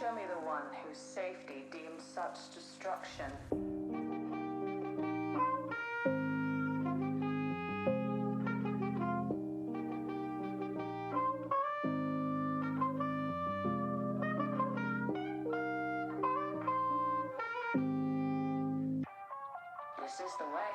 Show me the one whose safety deems such destruction. This is the way.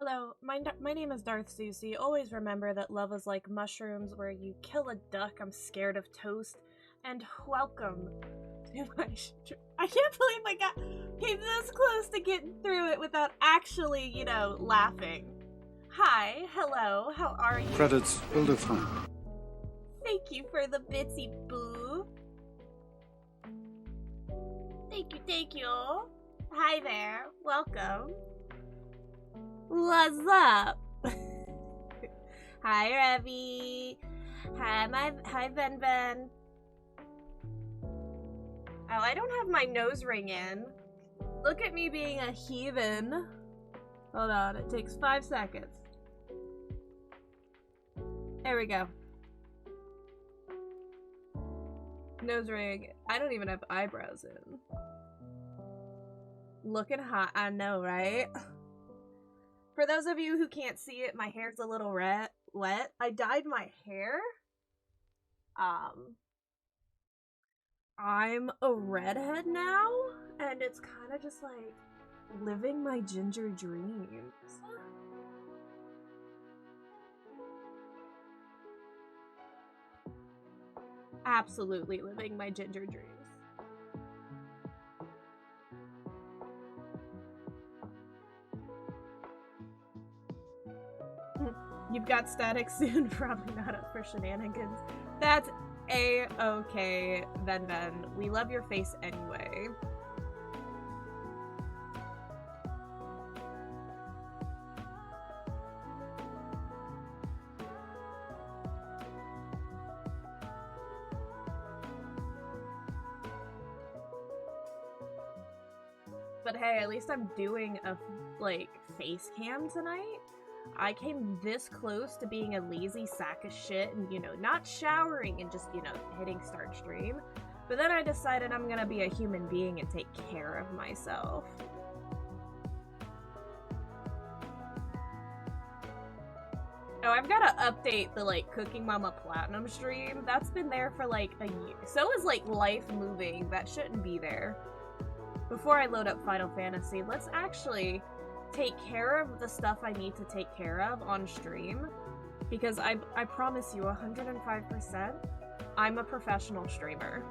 Hello, my name is Darth Susie. Always remember that love is like mushrooms where you kill a duck, I'm scared of toast, and welcome to my I can't believe I came this close to getting through it without actually, laughing. Hi, hello, how are you? Credits Hildibrand. Thank you for the bitsy boo. Thank you. Hi there, welcome. What's up? Hi, Revy. Hi, Ben. Oh, I don't have my nose ring in. Look at me being a heathen. Hold on, it takes 5 seconds. There we go. Nose ring. I don't even have eyebrows in. Looking hot, I know, right? For those of you who can't see it, my hair's a little wet. I dyed my hair. I'm a redhead now, and it's kind of just like living my ginger dreams. Absolutely living my ginger dreams. You've got static soon, probably not up for shenanigans. That's a-okay, Ben. We love your face anyway. But hey, at least I'm doing a, like, face cam tonight. I came this close to being a lazy sack of shit and, you know, not showering and just, you know, hitting start stream. But then I decided I'm gonna be a human being and take care of myself. Oh, I've gotta update the, like, Cooking Mama Platinum stream. That's been there for, like, a year. So is, like, Life Moving. That shouldn't be there. Before I load up Final Fantasy, let's actually take care of the stuff I need to take care of on stream. Because I promise you, 105%, I'm a professional streamer.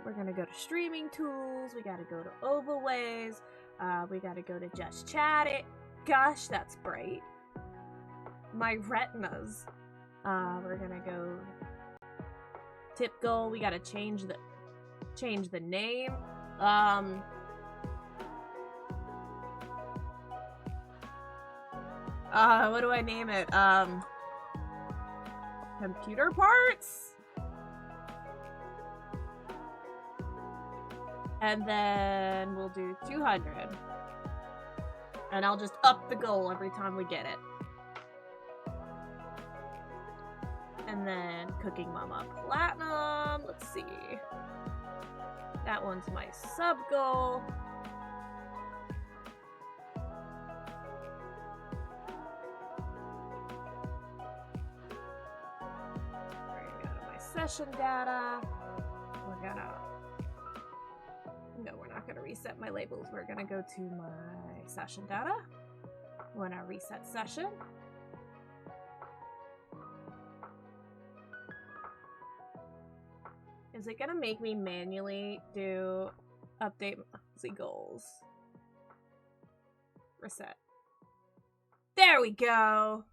We're gonna go to streaming tools, we gotta go to overlays, we gotta go to just chat it. Gosh, that's bright. My retinas. We're gonna go tip goal, we gotta change the name. What do I name it? Computer parts? And then we'll do 200. And I'll just up the goal every time we get it. And then Cooking Mama Platinum. Let's see. That one's my sub goal. We're gonna go to my session data. We're gonna... No, we're not gonna reset my labels. We're gonna go to my session data. We're gonna reset session. Is it gonna make me manually do update the goals? Reset. There we go!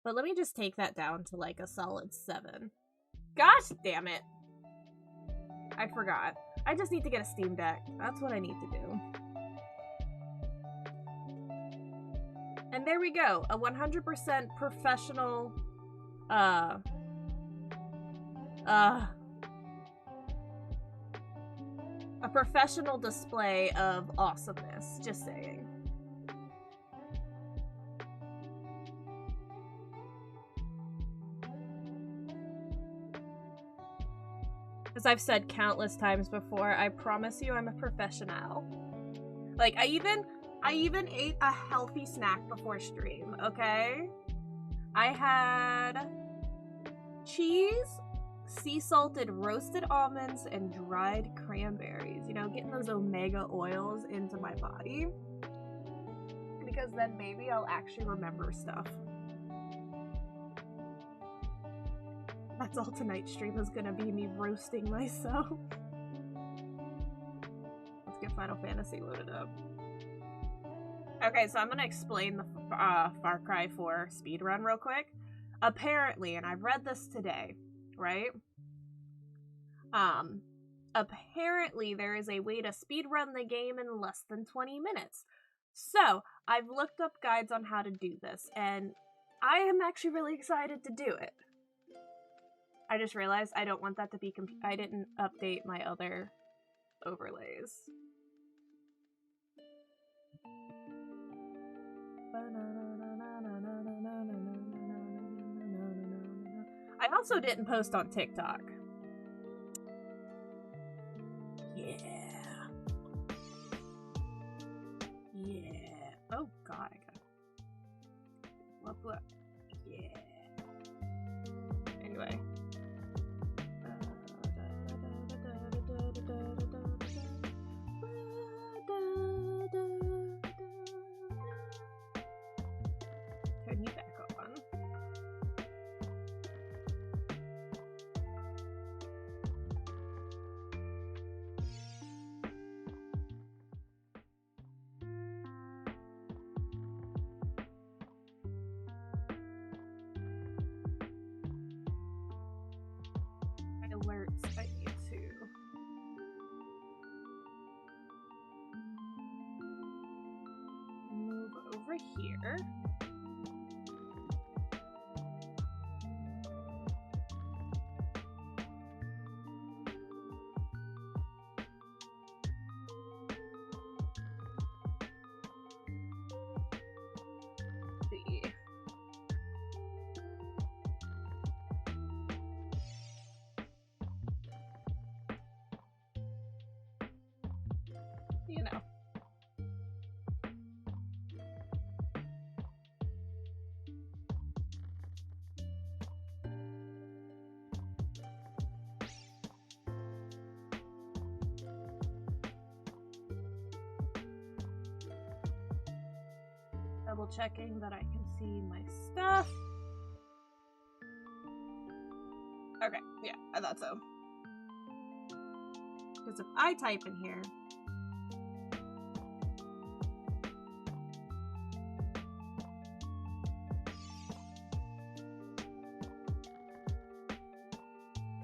But let me just take that down to like a solid 7. Gosh damn it! I forgot. I just need to get a Steam Deck. That's what I need to do. And there we go. A 100% professional, a professional display of awesomeness. Just saying. As I've said countless times before, I promise you I'm a professional. Like, I even ate a healthy snack before stream, okay? I had cheese, sea salted roasted almonds, and dried cranberries. You know, getting those omega oils into my body. Because then maybe I'll actually remember stuff. That's all tonight's stream is gonna be, me roasting myself. Let's get Final Fantasy loaded up. Okay, so I'm gonna explain the Far Cry 4 speedrun real quick. Apparently, and I've read this today, right? Apparently there is a way to speedrun the game in less than 20 minutes. So, I've looked up guides on how to do this, and I am actually really excited to do it. I just realized I don't want that to be I didn't update my other overlays. I also didn't post on TikTok. Yeah. Yeah. Oh god, I gotta... Look. Yeah. Anyway. Turn you back on. My alerts, I need to move over here. you know. Double checking that I can see my stuff. Okay, yeah, I thought so. Because if I type in here,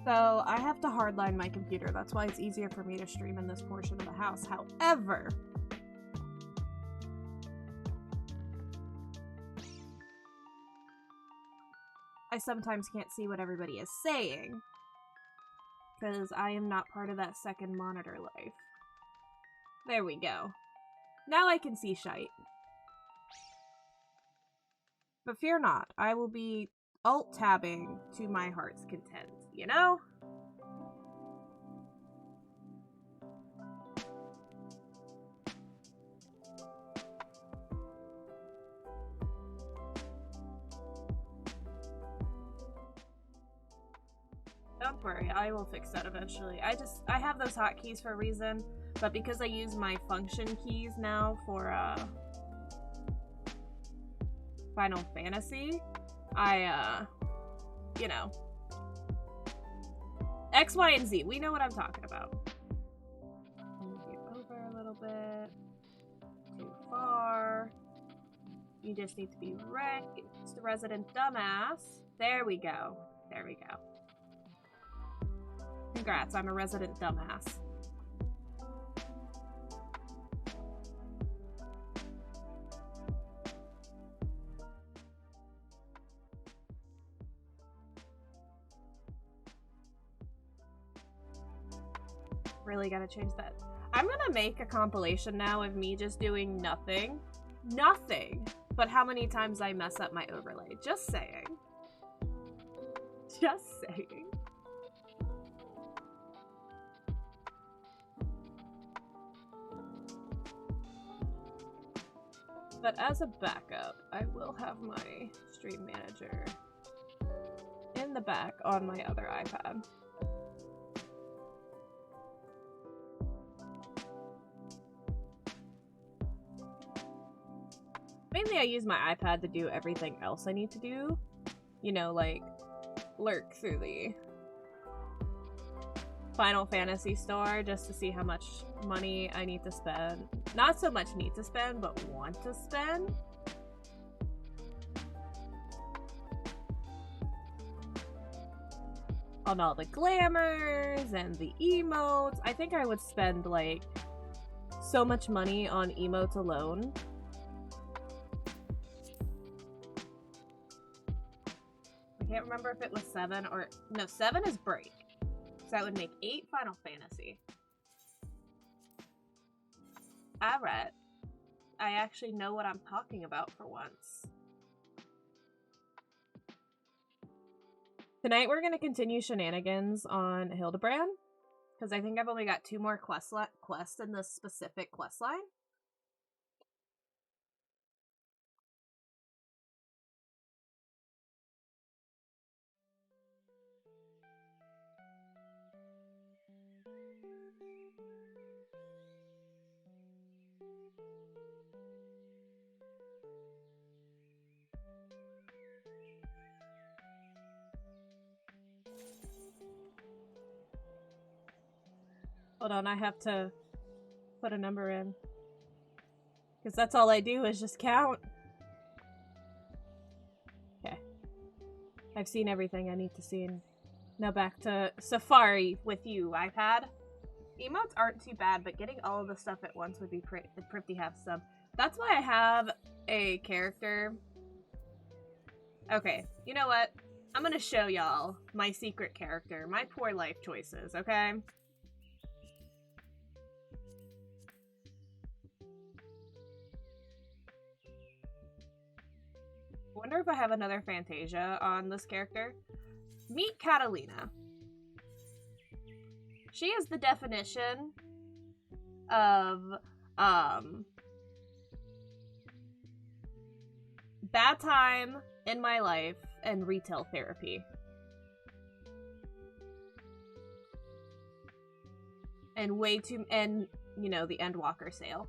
so I have to hardline my computer. That's why it's easier for me to stream in this portion of the house. However, I sometimes can't see what everybody is saying because I am not part of that second monitor life. There we go. Now I can see shite. But fear not, I will be alt-tabbing to my heart's content, you know? Don't worry, I will fix that eventually. I have those hotkeys for a reason, but because I use my function keys now for, Final Fantasy, you know. X, Y, and Z, we know what I'm talking about. Move you over a little bit. Too far. You just need to be it's the resident dumbass. There we go. There we go. Congrats, I'm a resident dumbass. Really gotta change that. I'm gonna make a compilation now of me just doing nothing. Nothing! But how many times I mess up my overlay. Just saying. Just saying. But as a backup, I will have my stream manager in the back on my other iPad. Mainly I use my iPad to do everything else I need to do. You know, like, lurk through the Final Fantasy store just to see how much money I need to spend. Not so much need to spend, but want to spend. On all the glamours and the emotes. I think I would spend, like, so much money on emotes alone. I can't remember if it was 7 or... No, 7 is break. So that would make 8 Final Fantasy. Alright. I actually know what I'm talking about for once. Tonight we're going to continue shenanigans on Hildibrand. Because I think I've only got 2 more quests in this specific quest line. Hold on, I have to put a number in. Because that's all I do is just count. Okay. I've seen everything I need to see. Now back to Safari with you, iPad. Emotes aren't too bad, but getting all of the stuff at once would be pretty hefsome. That's why I have a character. Okay, you know what? I'm gonna show y'all my secret character, my poor life choices, okay? Wonder if I have another Fantasia on this character. Meet Catalina. She is the definition of Bad time in my life and retail therapy. And you know, the Endwalker sale.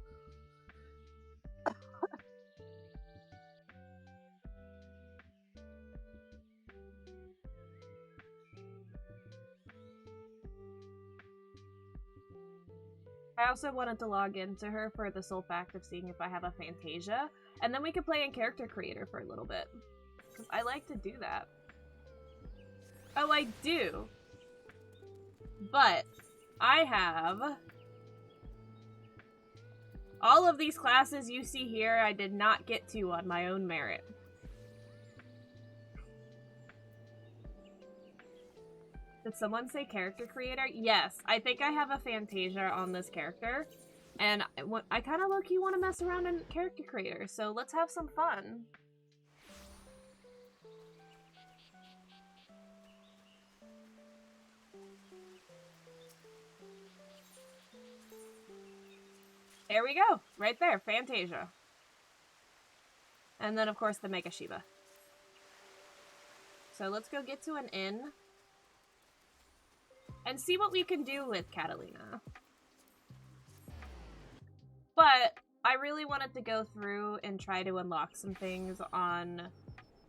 I also wanted to log into her for the sole fact of seeing if I have a Fantasia, and then we could play in Character Creator for a little bit. Because I like to do that. Oh, I do. But I have all of these classes you see here I did not get to on my own merit. Did someone say character creator? Yes, I think I have a Fantasia on this character, and I kind of low-key want to mess around in character creator, so let's have some fun. There we go, right there, Fantasia. And then, of course, the Mega Shiba. So let's go get to an inn and see what we can do with Catalina. But I really wanted to go through and try to unlock some things on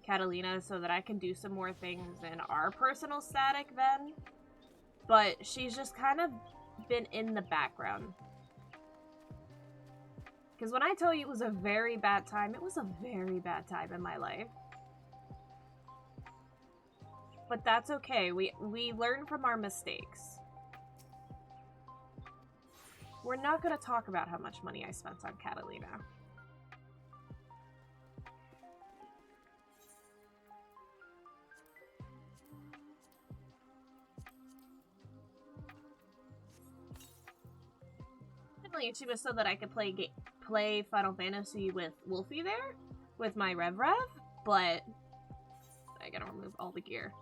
Catalina so that I can do some more things in our personal static then. But she's just kind of been in the background. Because when I tell you it was a very bad time, it was a very bad time in my life. But that's okay. We learn from our mistakes. We're not going to talk about how much money I spent on Catalina. It was so that I could play Final Fantasy with Wolfie there, with my Rev, but I gotta remove all the gear.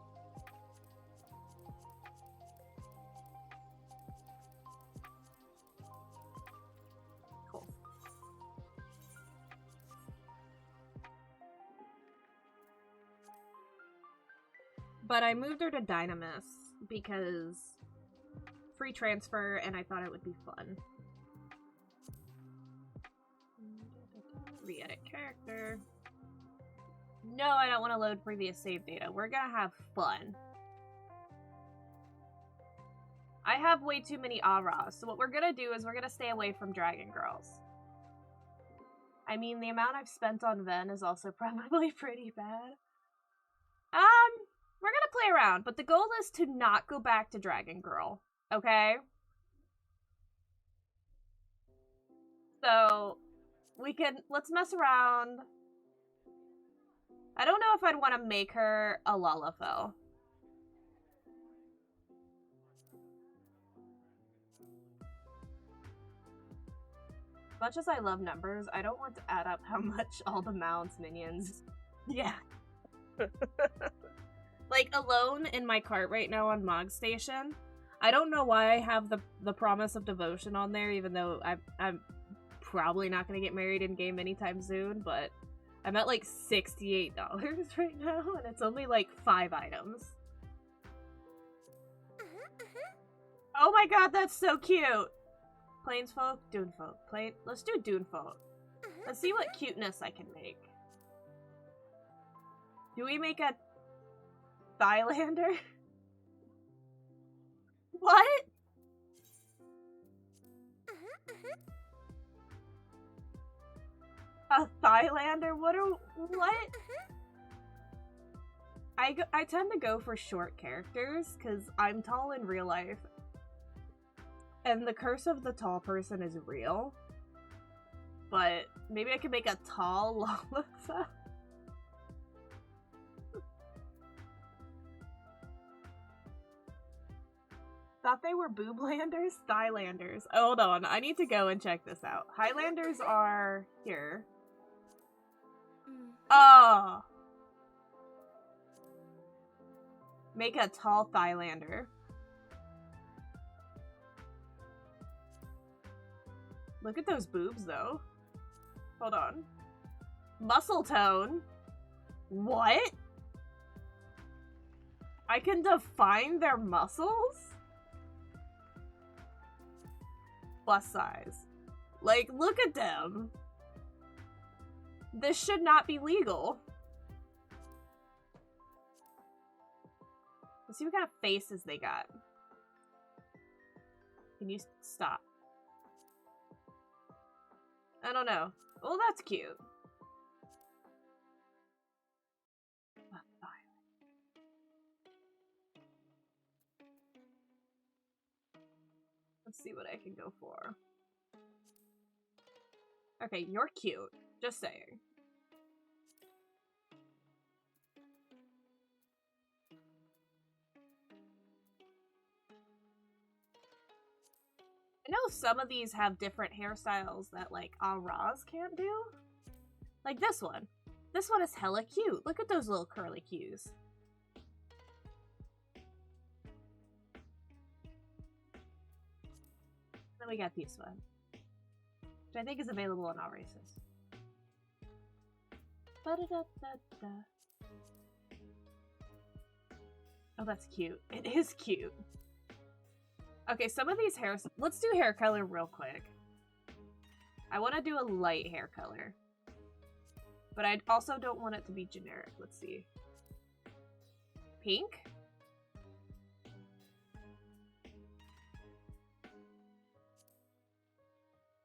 Cool. But I moved her to Dynamis because free transfer, and I thought it would be fun. Re-edit character. No, I don't want to load previous save data. We're gonna have fun. I have way too many auras, so what we're gonna do is we're gonna stay away from Dragon Girls. I mean, the amount I've spent on Ven is also probably pretty bad. We're gonna play around, but the goal is to not go back to Dragon Girl, okay? So let's mess around. I don't know if I'd want to make her a Lalafell. As much as I love numbers, I don't want to add up how much all the mounts, minions... Yeah. Like, alone in my cart right now on Mog Station, I don't know why I have the Promise of Devotion on there, even though I'm probably not going to get married in-game anytime soon, but I'm at like $68 right now, and it's only like 5 items. Oh my god, that's so cute! Plainsfolk, Dunefolk. Let's do Dunefolk. Let's see what cuteness I can make. Do we make a Thylander? What? A Thylander? What? I tend to go for short characters because I'm tall in real life. And the curse of the tall person is real. But maybe I could make a tall Lalafell. Thought they were Booblanders? Thylanders. Hold on, I need to go and check this out. Highlanders are here. Oh! Make a tall Thylander. Look at those boobs, though. Hold on. Muscle tone? What? I can define their muscles? Plus size. Like, look at them. This should not be legal. Let's see what kind of faces they got. Can you stop? I don't know. Oh, that's cute. Let's see what I can go for. Okay, you're cute. Just saying. I know some of these have different hairstyles that, like, Raz can't do. Like this one. This one is hella cute. Look at those little curly cues. Then we got this one, which I think is available in all races. Ba-da-da-da-da. Oh, that's cute. It is cute. Okay, some of these hairs... Let's do hair color real quick. I want to do a light hair color. But I also don't want it to be generic. Let's see. Pink?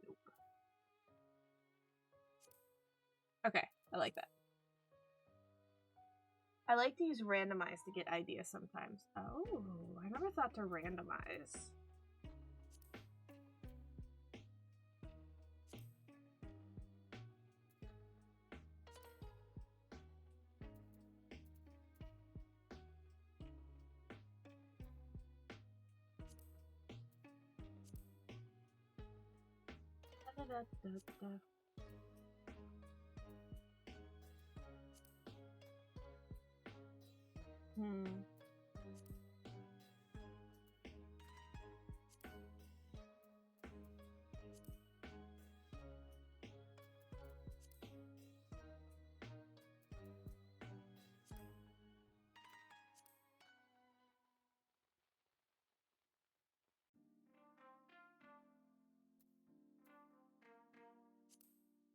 Nope. Okay, I like that. I like to use randomize to get ideas sometimes. Oh, I never thought to randomize. Da-da-da-da-da.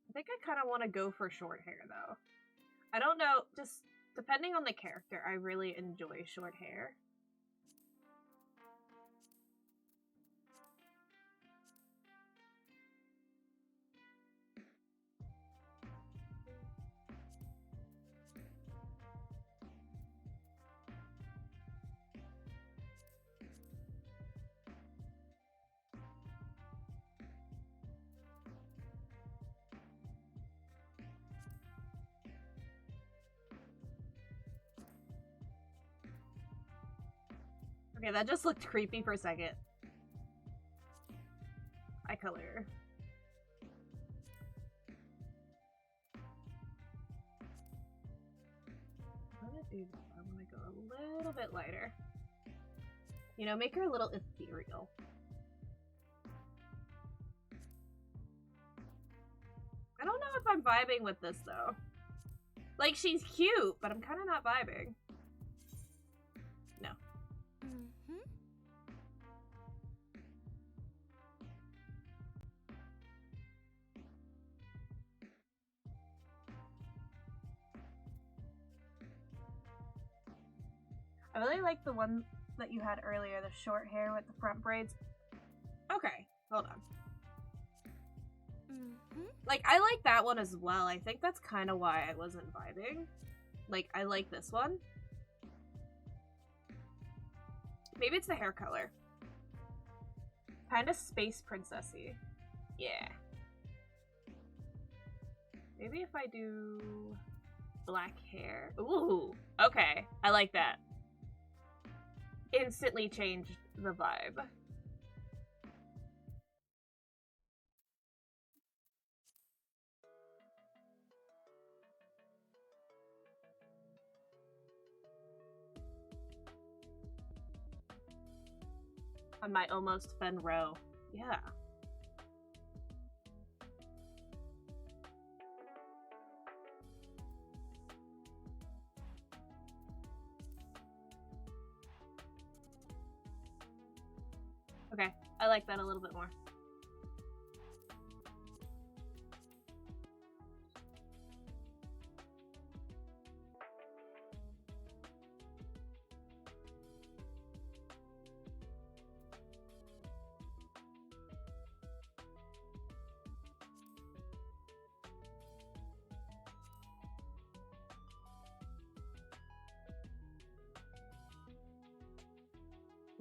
I think I kind of want to go for short hair, though. I don't know, just depending on the character, I really enjoy short hair. Okay, that just looked creepy for a second. Eye color. I'm gonna do that. I'm gonna go a little bit lighter. You know, make her a little ethereal. I don't know if I'm vibing with this, though. Like, she's cute, but I'm kind of not vibing. No. I really like the one that you had earlier, the short hair with the front braids. Okay, hold on. Like, I like that one as well. I think that's kind of why I wasn't vibing. Like, I like this one. Maybe it's the hair color. Kind of space princessy. Yeah. Maybe if I do black hair. Ooh, okay. I like that. Instantly changed the vibe. On my almost Fenro. Yeah. Okay, I like that a little bit more.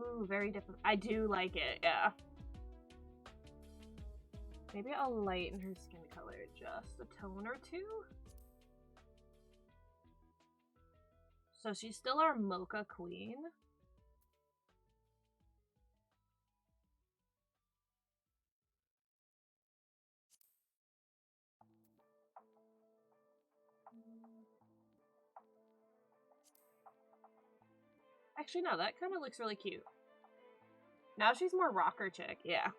Ooh, very different. I do like it, yeah. Maybe I'll lighten her skin color just a tone or two. So she's still our mocha queen. Actually, no, that kind of looks really cute. Now she's more rocker chick, yeah.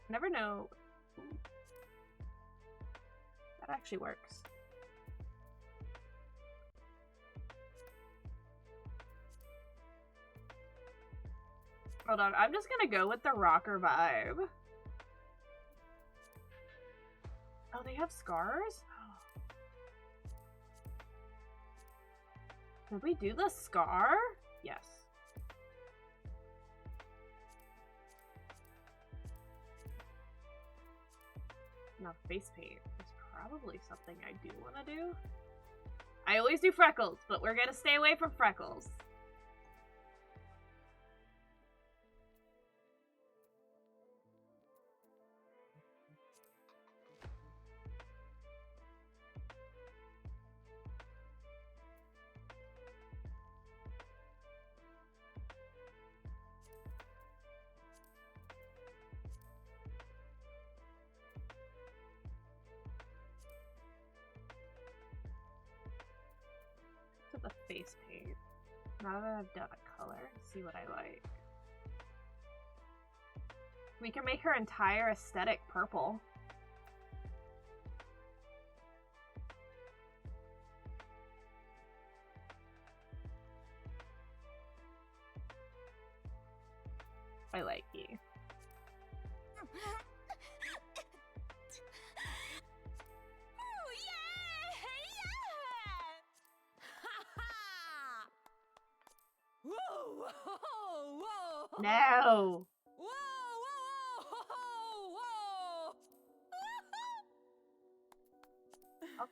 Never know. That actually works. Hold on, I'm just gonna go with the rocker vibe. Oh, they have scars? Did we do the scar? Yes. Now face paint is probably something I do want to do. I always do freckles, but we're gonna stay away from freckles. The face paint. Now that I've done a color, see what I like. We can make her entire aesthetic purple. I like you. No! Whoa, whoa, whoa, whoa! Oh.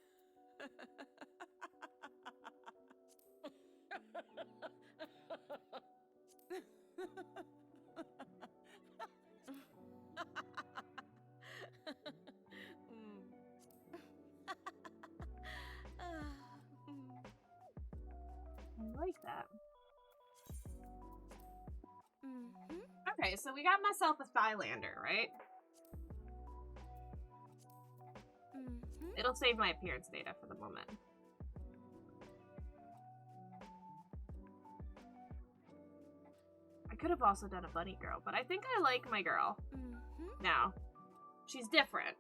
I like that. Okay, so we got myself a Thylander, right? It'll save my appearance data for the moment. I could have also done a bunny girl, but I think I like my girl. Now, she's different.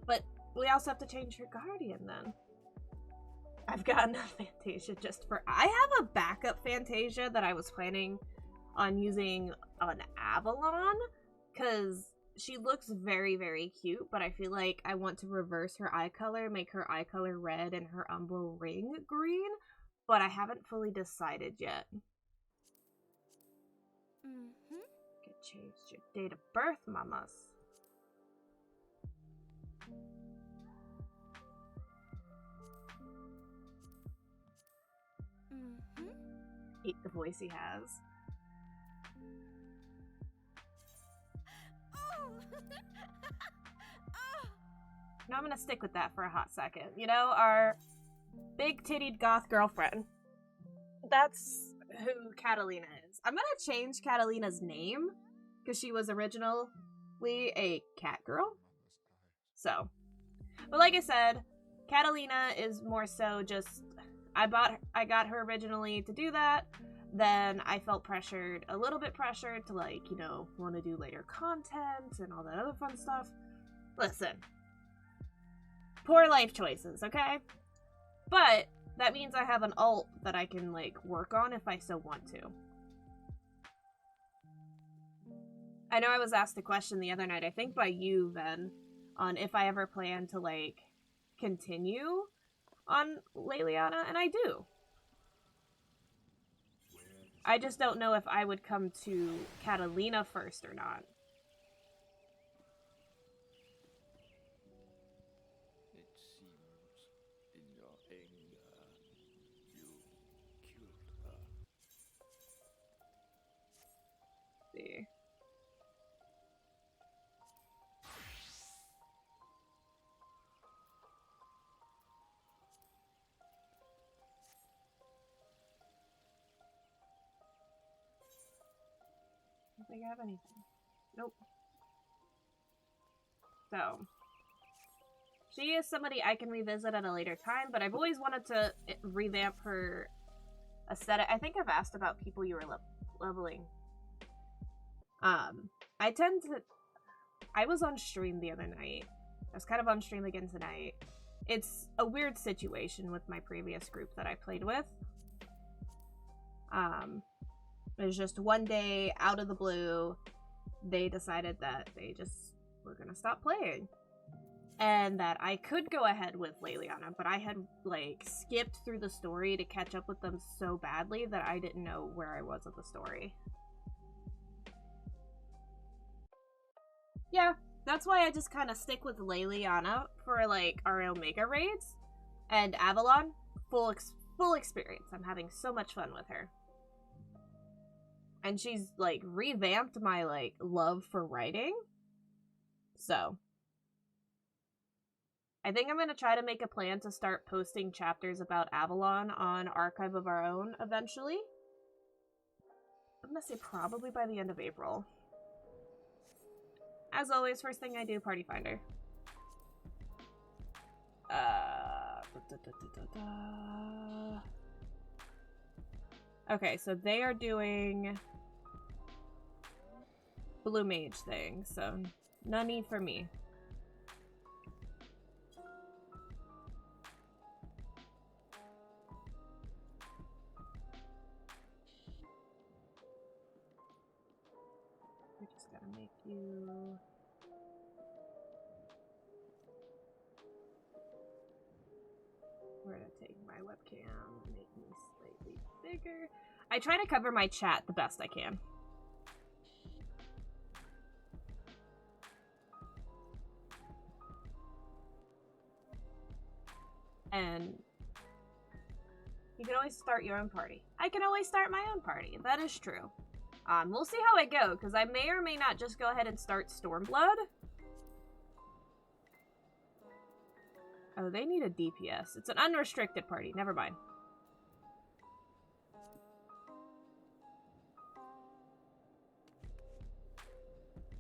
But we also have to change her guardian then. I've gotten a Fantasia just for... I have a backup Fantasia that I was planning on using on Avalon, because she looks very, very cute, but I feel like I want to reverse her eye color, make her eye color red and her umbral ring green, but I haven't fully decided yet. Get changed your date of birth, mamas. Hate the voice he has. No, I'm gonna stick with that for a hot second. You know, our big-tittied goth girlfriend. That's who Catalina is. I'm gonna change Catalina's name, because she was originally a cat girl. So, but like I said, Catalina is more so just... I got her originally to do that, then I felt pressured, a little bit pressured to, like, you know, want to do later content and all that other fun stuff. Listen. Poor life choices, okay? But that means I have an alt that I can, like, work on if I so want to. I know I was asked a question the other night, I think by you, Ven, on if I ever plan to, like, continue on Leliana, and I do. I just don't know if I would come to Catalina first or not. It seems in your anger, you killed her. See. I don't think I have anything. Nope. So, she is somebody I can revisit at a later time, but I've always wanted to revamp her aesthetic. I think I've asked about people you were leveling. I was on stream the other night. I was kind of on stream again tonight. It's a weird situation with my previous group that I played with. It was just one day, out of the blue, they decided that they just were gonna stop playing. And that I could go ahead with Leliana, but I had, like, skipped through the story to catch up with them so badly that I didn't know where I was with the story. Yeah, that's why I just kind of stick with Leliana for, like, our Omega raids. And Avalon, full experience. I'm having so much fun with her. And she's, like, revamped my, like, love for writing. So, I think I'm going to try to make a plan to start posting chapters about Avalon on Archive of Our Own eventually. I'm going to say probably by the end of April. As always, first thing I do, Party Finder. Okay, so they are doing Blue Mage thing, so no need for me. We just gotta make you... Where to take my webcam, make me slightly bigger. I try to cover my chat the best I can. And you can always start your own party. I can always start my own party. That is true. We'll see how I go, because I may or may not just go ahead and start Stormblood. Oh, they need a DPS. It's an unrestricted party. Never mind.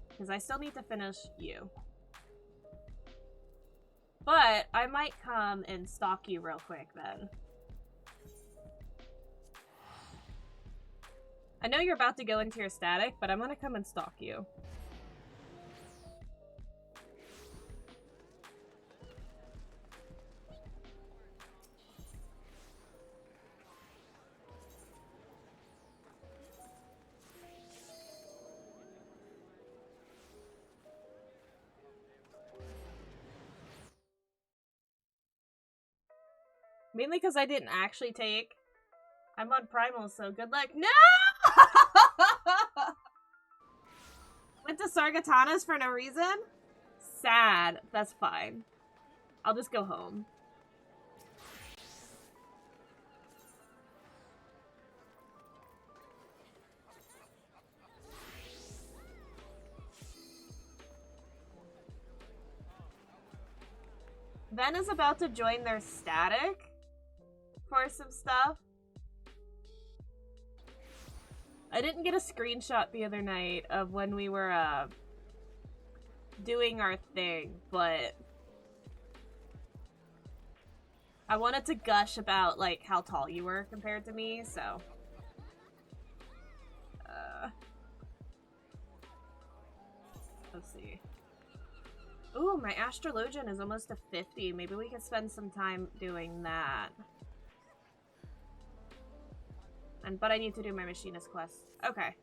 Because I still need to finish you. But I might come and stalk you real quick then. I know you're about to go into your static, but I'm gonna come and stalk you. Mainly because I didn't actually take. I'm on Primal, so good luck. No! Went to Sargatanas for no reason? Sad. That's fine. I'll just go home. Ven is about to join their static for some stuff. I didn't get a screenshot the other night of when we were doing our thing, but I wanted to gush about like how tall you were compared to me, so let's see. Ooh, my astrologian is almost to 50. Maybe we could spend some time doing that. But I need to do my machinist quest. Okay.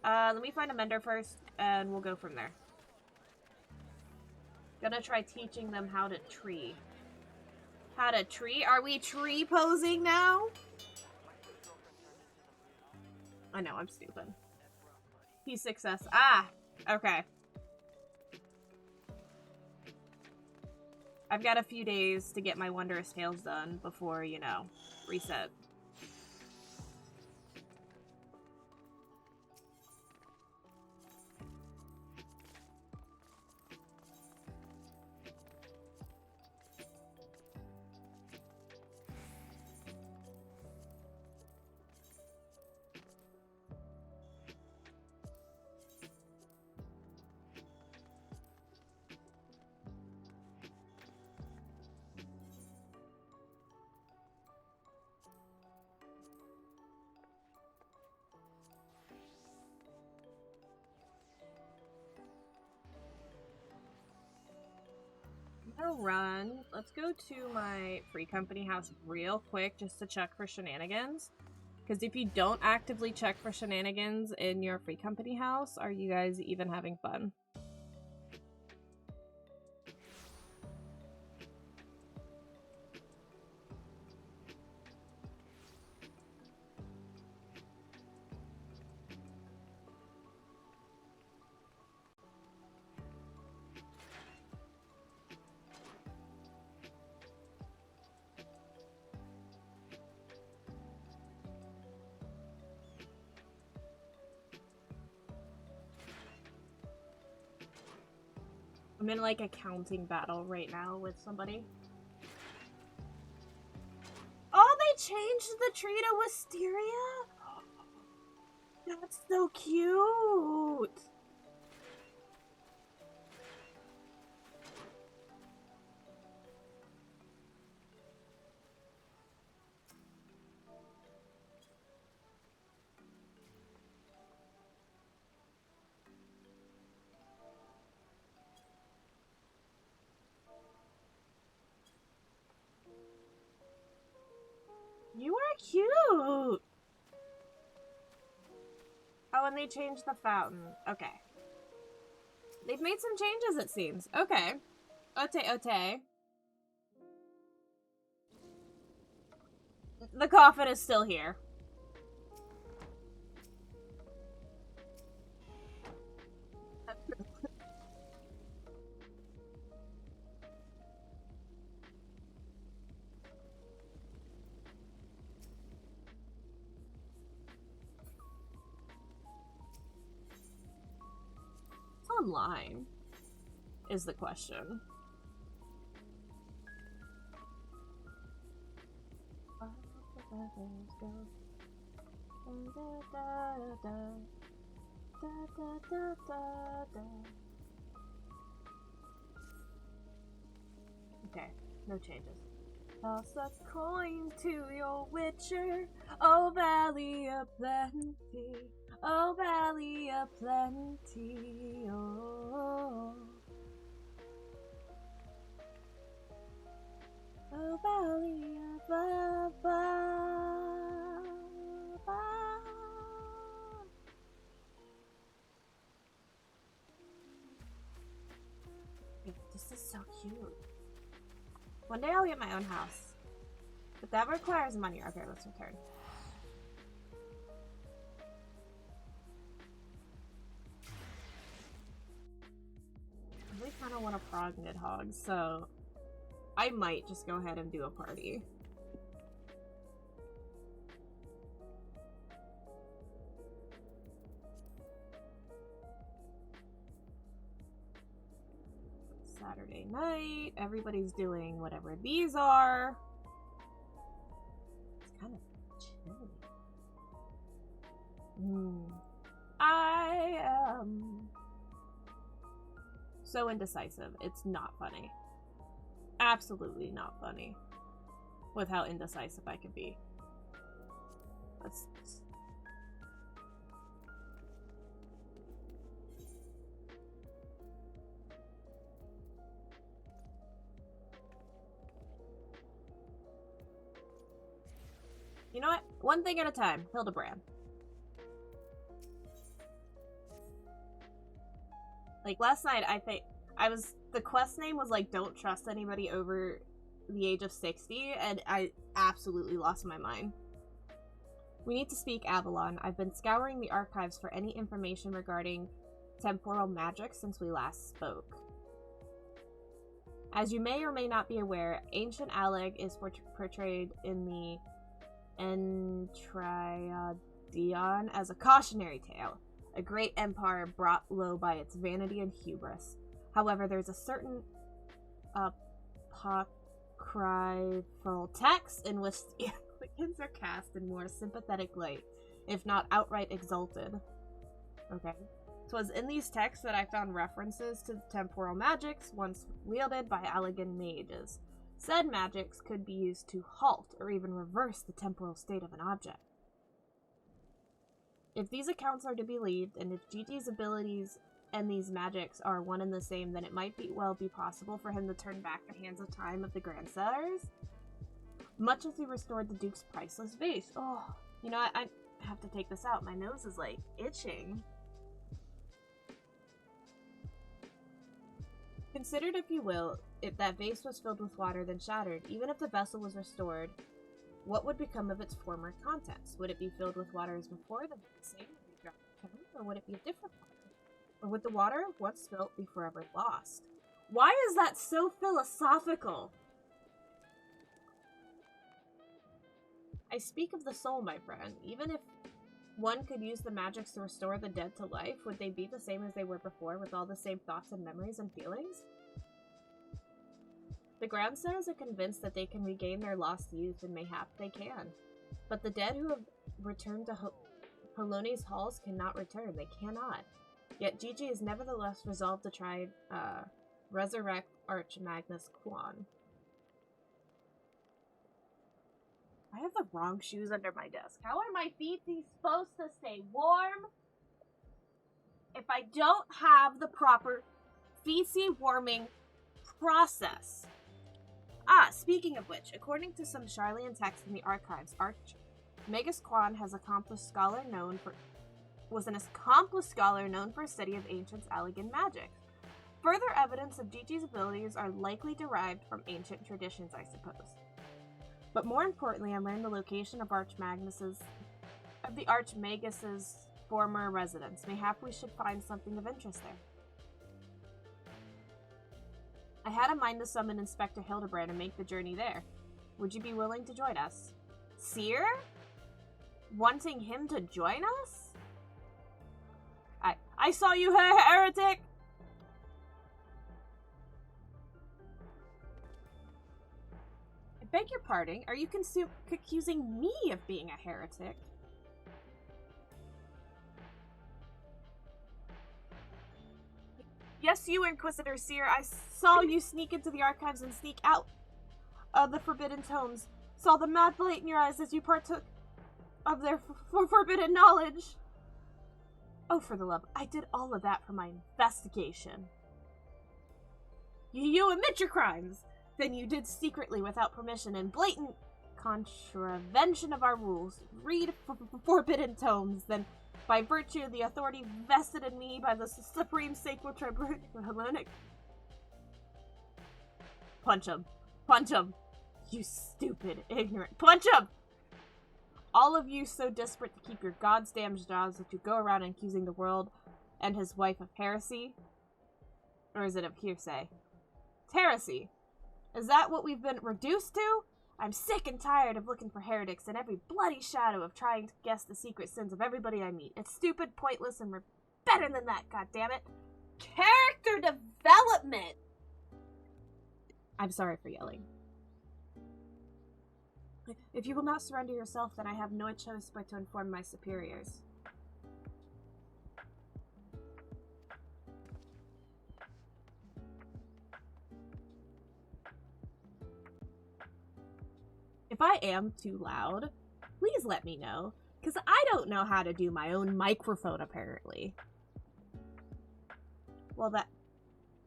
Let me find a mender first, and we'll go from there. Gonna try teaching them how to tree. How to tree? Are we tree posing now? I know, I'm stupid. P6S. Ah! Okay. I've got a few days to get my Wondrous Tales done before, you know, reset. Run. Let's go to my free company house real quick just to check for shenanigans. Because if you don't actively check for shenanigans in your free company house, are you guys even having fun? I'm in like a counting battle right now with somebody. Oh, they changed the tree to Wisteria? That's so cute! You are cute! Oh, and they changed the fountain. Okay. They've made some changes, it seems. Okay. Ote. The coffin is still here. It's online, is the question. Okay, no changes. Toss a coin to your witcher, oh valley of plenty, oh valley of plenty, oh. Oh valley of This is so cute. One day I'll get my own house. But that requires money. Okay, let's return. I really kind of want to prog Nidhogg, so I might just go ahead and do a party. Saturday night, everybody's doing whatever these are. It's kind of chilly. I am so indecisive. It's not funny. Absolutely not funny with how indecisive I can be. Let's... You know what? One thing at a time. Hildibrand. Like, last night, the quest name was like, don't trust anybody over the age of 60, and I absolutely lost my mind. We need to speak Avalon. I've been scouring the archives for any information regarding temporal magic since we last spoke. As you may or may not be aware, ancient Aleg is portrayed in the Entriadion as a cautionary tale, a great empire brought low by its vanity and hubris. However, there's a certain apocryphal text in which the Anglicans are cast in more sympathetic light, if not outright exalted. Okay. 'Twas in these texts that I found references to temporal magics once wielded by Allegan mages. Said magics could be used to halt or even reverse the temporal state of an object. If these accounts are to be believed, and if Gigi's abilities and these magics are one and the same, then it might well be possible for him to turn back the hands of time of the Grandsires, much as he restored the Duke's priceless vase. Oh, you know, I have to take this out. My nose is, like, itching. Considered, if you will, if that vase was filled with water then shattered, even if the vessel was restored, what would become of its former contents? Would it be filled with water as before, the same, or would it be a different water? Or would the water, once spilt, be forever lost? Why is that so philosophical? I speak of the soul, my friend. Even if one could use the magics to restore the dead to life, would they be the same as they were before, with all the same thoughts and memories and feelings? The Grandsires are convinced that they can regain their lost youth, and mayhap they can. But the dead who have returned to Poloni's halls cannot return. They cannot. Yet Gigi is nevertheless resolved to try resurrect Archmagnus Quan. I have the wrong shoes under my desk. How are my feet supposed to stay warm if I don't have the proper feecy warming process? Ah, speaking of which, according to some Charlian texts in the archives, Archmagus Quan was an accomplished scholar known for a study of ancient Allegan magic. Further evidence of Gigi's abilities are likely derived from ancient traditions, I suppose. But more importantly, I learned the location of the Archmagus's former residence. Mayhap we should find something of interest there. I had a mind to summon Inspector Hildibrand and make the journey there. Would you be willing to join us? Seer? Wanting him to join us? I saw you, heretic! I beg your pardon, are you accusing me of being a heretic? Yes, you, Inquisitor Seer. I saw you sneak into the archives and sneak out of the Forbidden Tomes. Saw the mad light in your eyes as you partook of their forbidden knowledge. Oh, for the love, I did all of that for my investigation. You admit your crimes! Then you did secretly without permission and blatant contravention of our rules. Read forbidden tomes, then by virtue of the authority vested in me by the Supreme Sacred Tribunal Hellenic. Punch him. Punch him. You stupid, ignorant. Punch him! All of you so desperate to keep your goddamn jobs that you go around accusing the world and his wife of heresy? Or is it of hearsay? Heresy. Is that what we've been reduced to? I'm sick and tired of looking for heretics in every bloody shadow of trying to guess the secret sins of everybody I meet. It's stupid, pointless, and we're better than that, goddammit. Character development! I'm sorry for yelling. If you will not surrender yourself, then I have no choice but to inform my superiors. If I am too loud, please let me know, because I don't know how to do my own microphone, apparently. Well,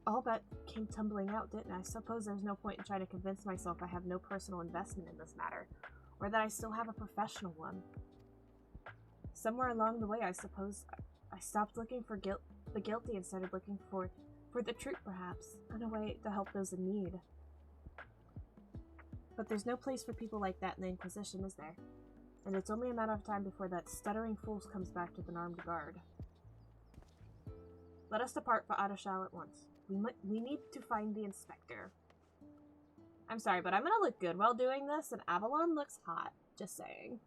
all that came tumbling out, didn't I? I suppose there's no point in trying to convince myself I have no personal investment in this matter. or that I still have a professional one. Somewhere along the way, I suppose, I stopped looking for the guilty and started looking for the truth, perhaps, and a way to help those in need. But there's no place for people like that in the Inquisition, is there? And it's only a matter of time before that stuttering fool comes back with an armed guard. Let us depart for Adashal at once. We need to find the inspector. I'm sorry, but I'm gonna look good while doing this, and Avalon looks hot. Just saying.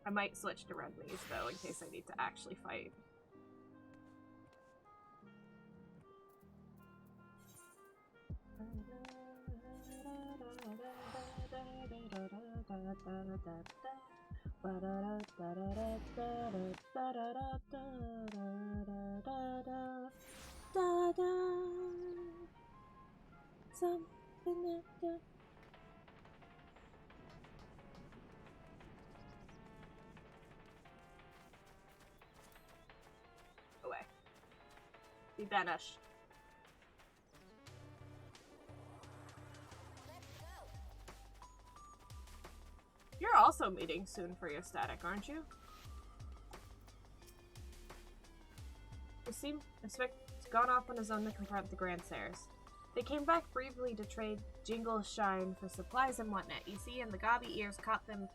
I might switch to red maze, though, in case I need to actually fight. Something that away. Be banished. You're also meeting soon for your static, aren't you? You seem Inspector's gone off on his own to confront the Grandsires. They came back briefly to trade Jingle Shine for supplies and whatnot, you see, and the gobby ears caught them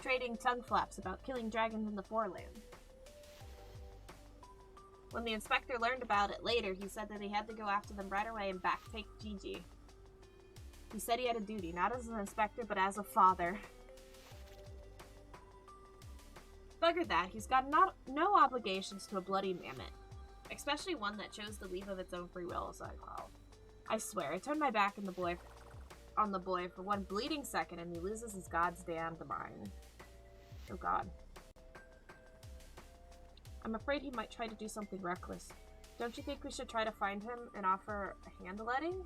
trading tongue flaps about killing dragons in the foreland. When the Inspector learned about it later, he said that he had to go after them right away and backtake Gigi. He said he had a duty, not as an Inspector, but as a father. Bugger that, he's got no obligations to a bloody mammoth. Especially one that chose to leave of its own free will, so I swear, I turned my back on the boy for one bleeding second and he loses his goddamn mind. Oh god. I'm afraid he might try to do something reckless. Don't you think we should try to find him and offer a hand-letting?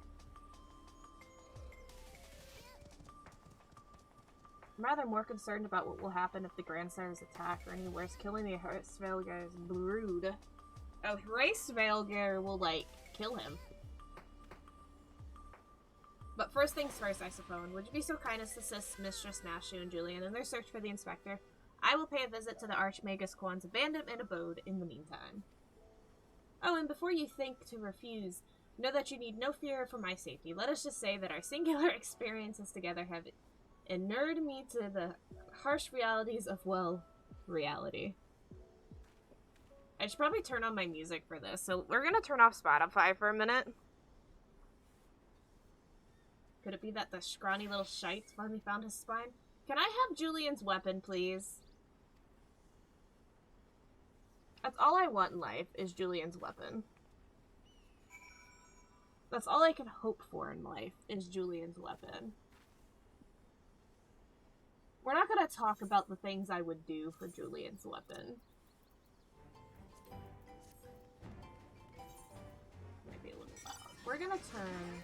I'm rather more concerned about what will happen if the Grandsires attack, or any worse, killing the Hraesvelgir's brood. Oh, Hraesvelgir will, like, kill him. But first things first, I suppose. Would you be so kind as to assist Mistress Nashu and Julian in their search for the Inspector? I will pay a visit to the Archmagus Quan's abandoned abode in the meantime. Oh, and before you think to refuse, know that you need no fear for my safety. Let us just say that our singular experiences together have inured me to the harsh realities of, well, reality. I should probably turn on my music for this, so we're gonna turn off Spotify for a minute. Could it be that the scrawny little shite finally found his spine? Can I have Julian's weapon, please? That's all I want in life, is Julian's weapon. That's all I can hope for in life, is Julian's weapon. We're not gonna talk about the things I would do for Julian's weapon. Maybe a little loud. We're gonna turn...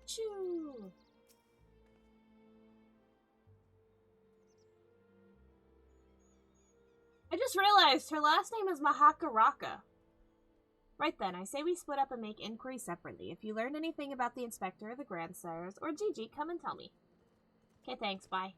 Choo! I just realized her last name is Mahakaraka. Right then, I say we split up and make inquiries separately. If you learn anything about the Inspector or the Grandsires, or Gigi, come and tell me. Okay, thanks, bye.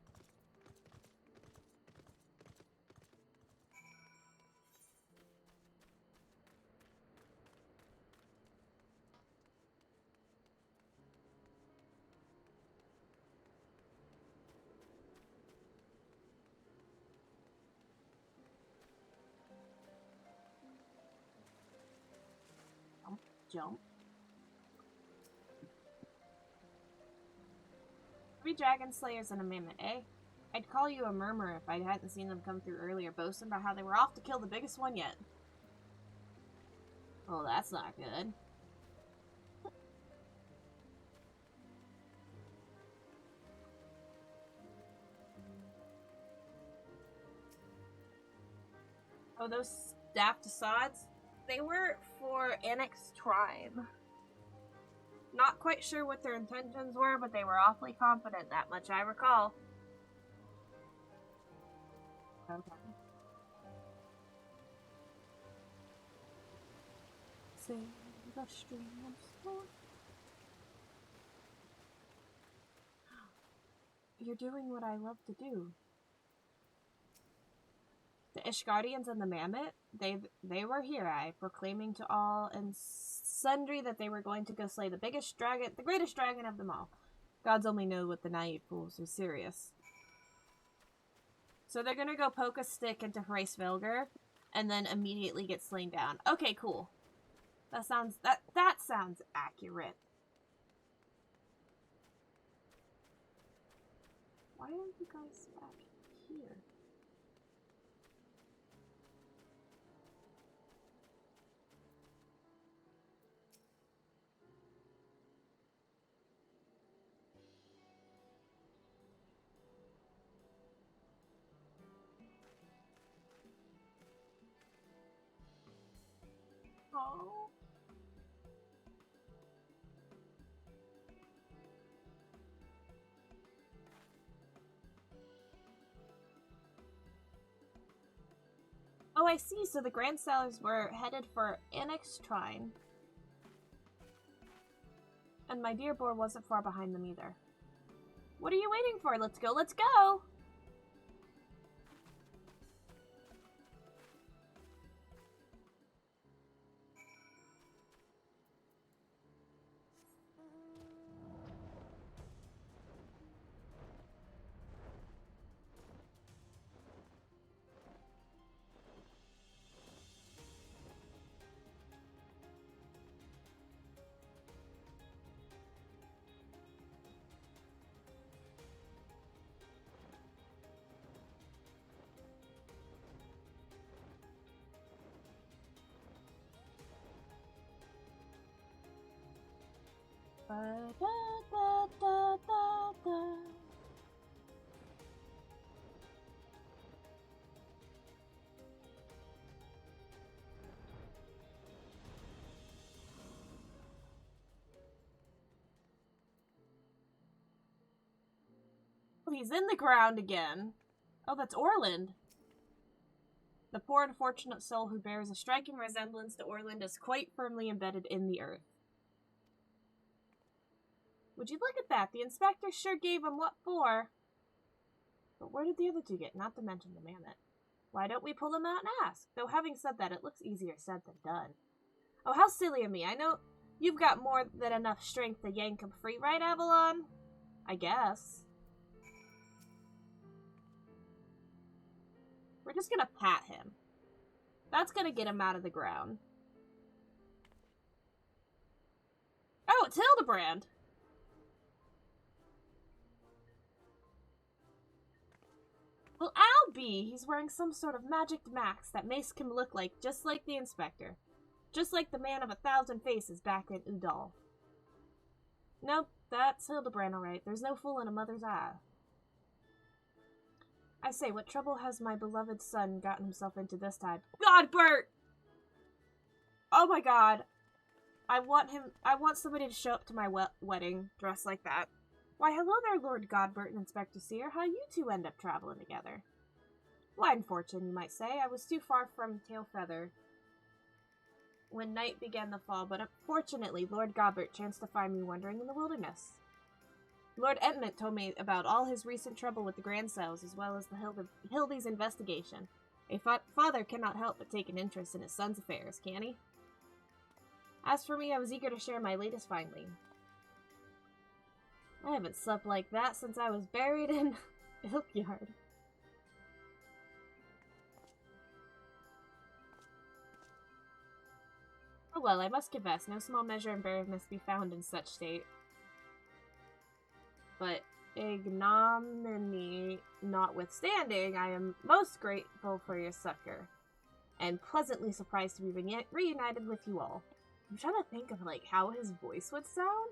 Jump. 3 dragon slayers and a mammoth, eh? I'd call you a murmur if I hadn't seen them come through earlier, boasting about how they were off to kill the biggest one yet. Oh, that's not good. Oh, those daft sods? They were for Annex Tribe. Not quite sure what their intentions were, but they were awfully confident, that much I recall. Okay. Sing the stream of sport. You're doing what I love to do. The Ishgardians and the Mammoth, they were here, proclaiming to all and sundry that they were going to go slay the biggest dragon, the greatest dragon of them all. Gods only know what the naive fools are serious. So they're gonna go poke a stick into Hraesvelgr and then immediately get slain down. Okay, cool. That sounds accurate. Why aren't you guys back here? Oh. Oh, I see. So the Grand Sellers were headed for Annex Trine. And my dear boar wasn't far behind them either. What are you waiting for? Let's go, let's go! Oh, he's in the ground again. Oh, that's Orland. The poor unfortunate soul who bears a striking resemblance to Orland is quite firmly embedded in the earth. Would you look at that? The inspector sure gave him what for. But where did the other two get? Not to mention the Mammoth. Why don't we pull him out and ask? Though having said that, it looks easier said than done. Oh, how silly of me. I know you've got more than enough strength to yank him free, right, Avalon? I guess. We're just gonna pat him. That's gonna get him out of the ground. Oh, it's Hildibrand! Well, I'll be! He's wearing some sort of magic mask that makes him look like just like the inspector. Just like the man of 1,000 faces back in Udal. Nope, that's Hildibrand alright. There's no fool in a mother's eye. I say, what trouble has my beloved son gotten himself into this time? God, Bert! Oh my god. I want somebody to show up to my wedding dressed like that. Why, hello there, Lord Godbert and Inspector Seer. How you two end up traveling together? Blind fortune, you might say. I was too far from Tailfeather when night began to fall, but unfortunately, Lord Godbert chanced to find me wandering in the wilderness. Lord Entment told me about all his recent trouble with the Grand Cells, as well as the Hildy's investigation. A father cannot help but take an interest in his son's affairs, can he? As for me, I was eager to share my latest finding. I haven't slept like that since I was buried in Ilkyard. Oh well, I must confess, no small measure of embarrassment must be found in such state. But ignominy notwithstanding, I am most grateful for your succor, and pleasantly surprised to be reunited with you all. I'm trying to think of, like, how his voice would sound.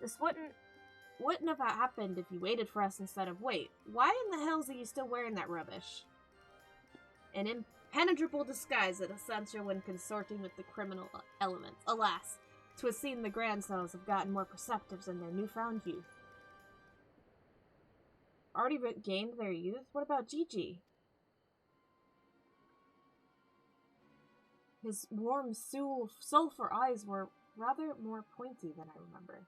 This wouldn't have happened if you waited for us instead of wait. Why in the hells are you still wearing that rubbish? An impenetrable disguise at essential when consorting with the criminal elements. Alas, 'twas seen the grandsons have gotten more perceptive in their newfound youth. Already gained their youth? What about Gigi? His warm sulfur eyes were rather more pointy than I remember.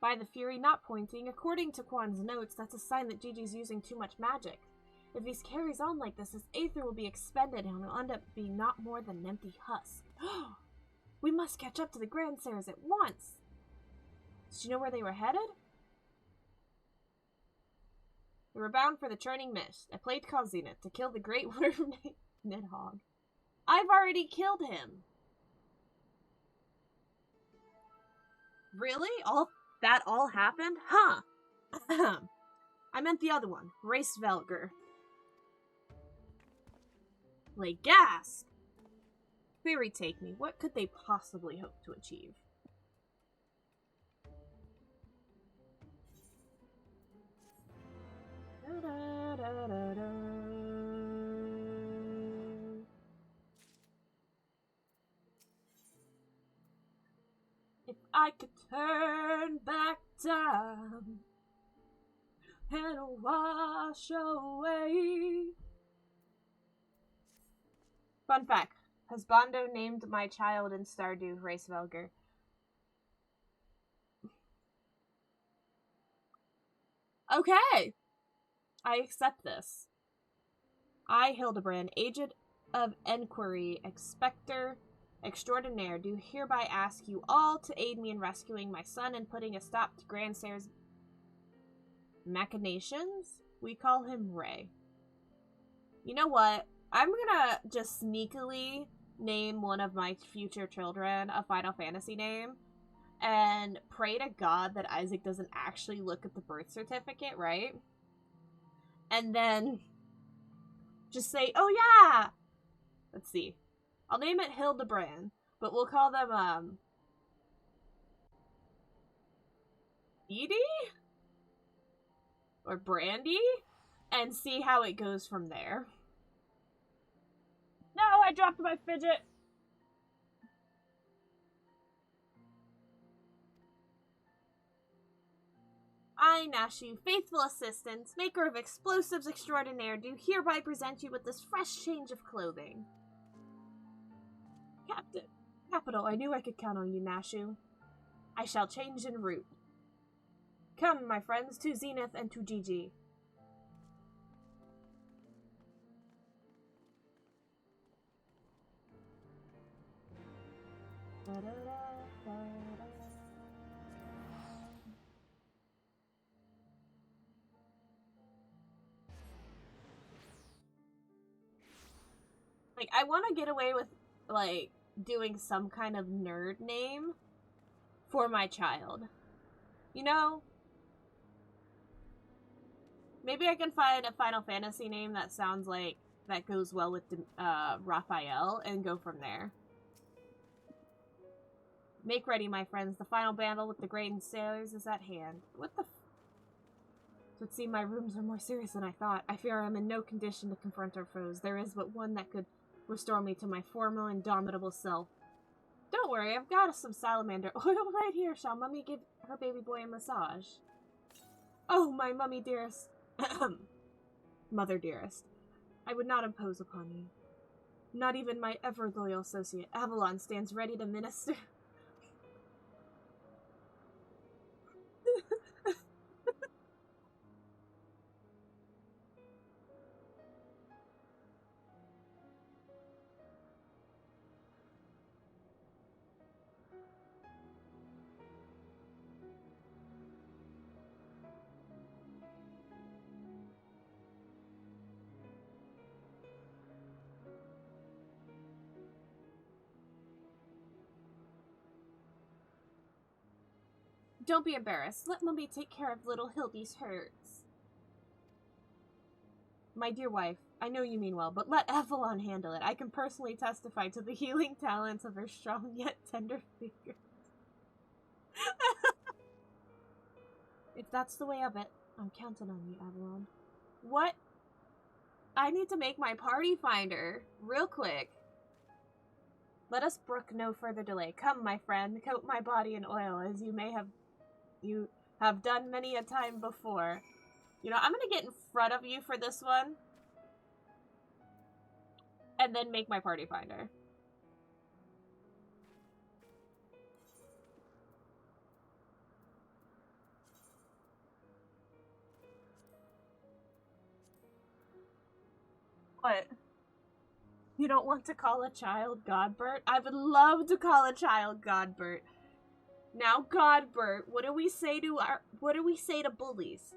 By the Fury, not pointing. According to Quan's notes, that's a sign that Gigi's using too much magic. If he carries on like this, his aether will be expended and will end up being not more than an empty husk. We must catch up to the Grandsires at once! Did you know where they were headed? They were bound for the Churning Mist, a plate called Zenith, to kill the great worm Nidhogg. I've already killed him! Really? That all happened? Huh! I meant the other one, Racevelger. Lay gasp! Query take me, what could they possibly hope to achieve? If I could turn back time and wash away. Fun fact, Husbando named my child in Stardew Racevelger. Okay! I accept this. I, Hildibrand, Agent of Enquiry, Expector Extraordinaire, do hereby ask you all to aid me in rescuing my son and putting a stop to Grandsire's machinations? We call him Ray. You know what? I'm gonna just sneakily name one of my future children a Final Fantasy name and pray to God that Isaac doesn't actually look at the birth certificate, right? And then just say, oh yeah! Let's see. I'll name it Hildibrand, but we'll call them, Edie? Or Brandy? And see how it goes from there. No, I dropped my fidget! I, Nashu, faithful assistant, maker of explosives extraordinaire, do hereby present you with this fresh change of clothing. Captain. Capital, I knew I could count on you, Nashu. I shall change en route. Come, my friends, to Zenith and to Gigi. Like, I want to get away with, like, doing some kind of nerd name for my child. You know? Maybe I can find a Final Fantasy name that sounds like, that goes well with Raphael, and go from there. Make ready, my friends. The final battle with the great sailors is at hand. What the f— It would seem my rooms are more serious than I thought. I fear I am in no condition to confront our foes. There is but one that could restore me to my former indomitable self. Don't worry, I've got some salamander oil right here. Shall Mummy give her baby boy a massage? Oh, my Mummy dearest. Mother dearest. I would not impose upon you. Not even my ever-loyal associate, Avalon, stands ready to minister. Don't be embarrassed. Let Mummy take care of little Hildy's hurts. My dear wife, I know you mean well, but let Evelyn handle it. I can personally testify to the healing talents of her strong yet tender fingers. If that's the way of it, I'm counting on you, Avalon. What? I need to make my party finder, real quick. Let us brook no further delay. Come, my friend, coat my body in oil, as you have done many a time before. You know, I'm gonna get in front of you for this one. And then make my party finder. What? You don't want to call a child Godbert? I would love to call a child Godbert. Now, Godbert, what do we say to bullies?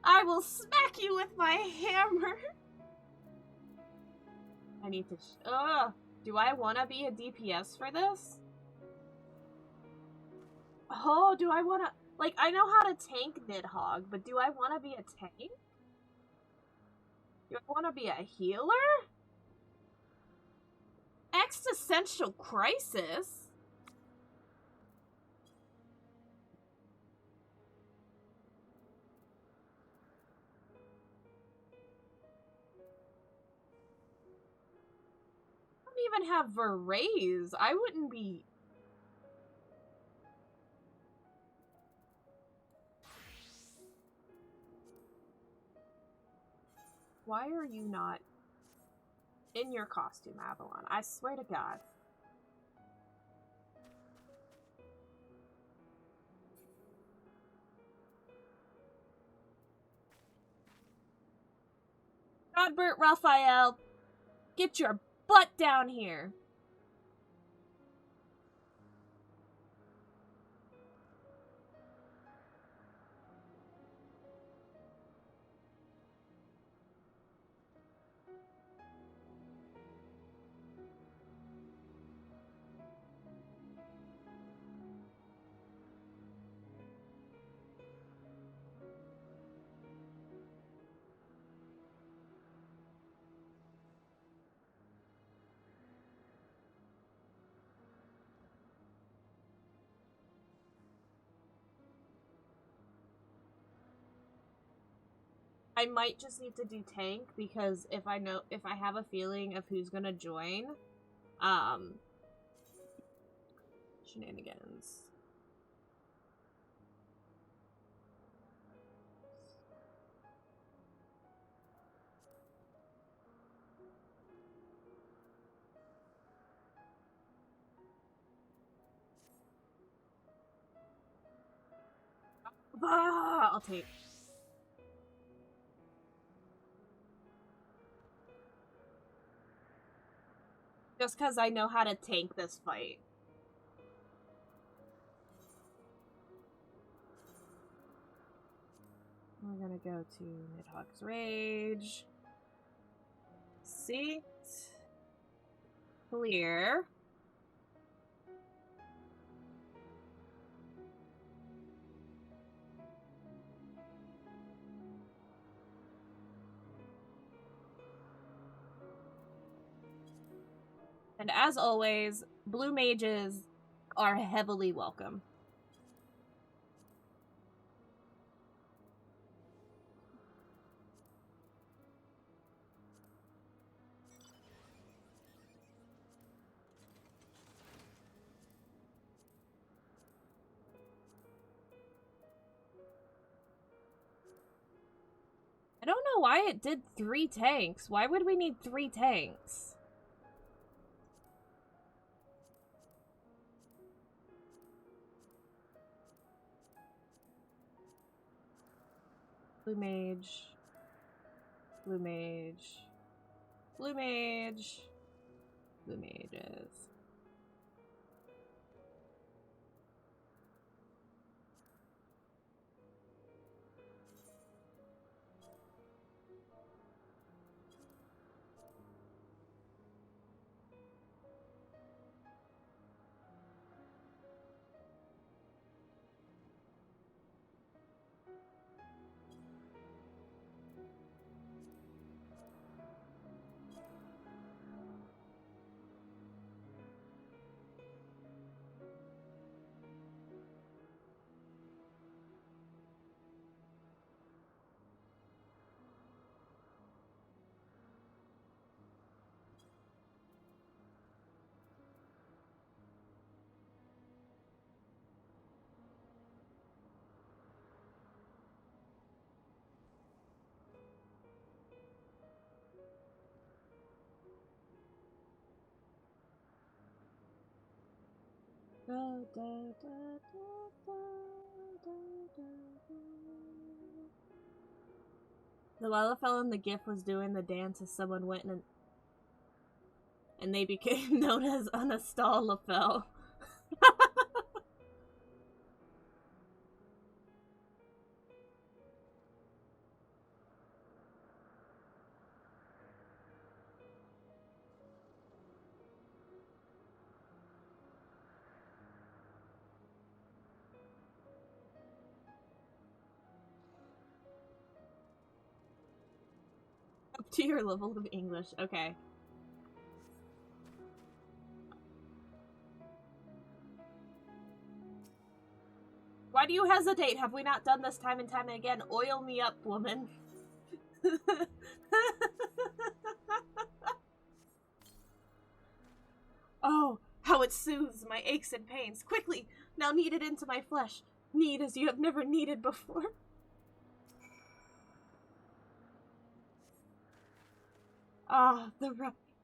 I will smack you with my hammer. I need to. Do I want to be a DPS for this? Oh, do I want to? Like, I know how to tank Nidhogg, but do I want to be a tank? Do I want to be a healer? Existential crisis? I don't even have Verays. I wouldn't be... Why are you not in your costume, Avalon? I swear to God. Godbert Raphael, get your butt down here. I might just need to do tank because if I have a feeling of who's gonna join, shenanigans. I'll take. Just because I know how to tank this fight. We're gonna go to Nidhogg's Rage. Seat. Clear. And as always, blue mages are heavily welcome. I don't know why it did 3 tanks. Why would we need 3 tanks? Blue mage. Blue mage. Blue mage. Blue mages. Da, da, da, da, da, da. The Lalafell in the GIF was doing the dance as someone went and they became known as Anastalafell. Up to your level of English, okay. Why do you hesitate? Have we not done this time and time again? Oil me up, woman. Oh, how it soothes my aches and pains. Quickly, now knead it into my flesh. Knead as you have never kneaded before. Ah,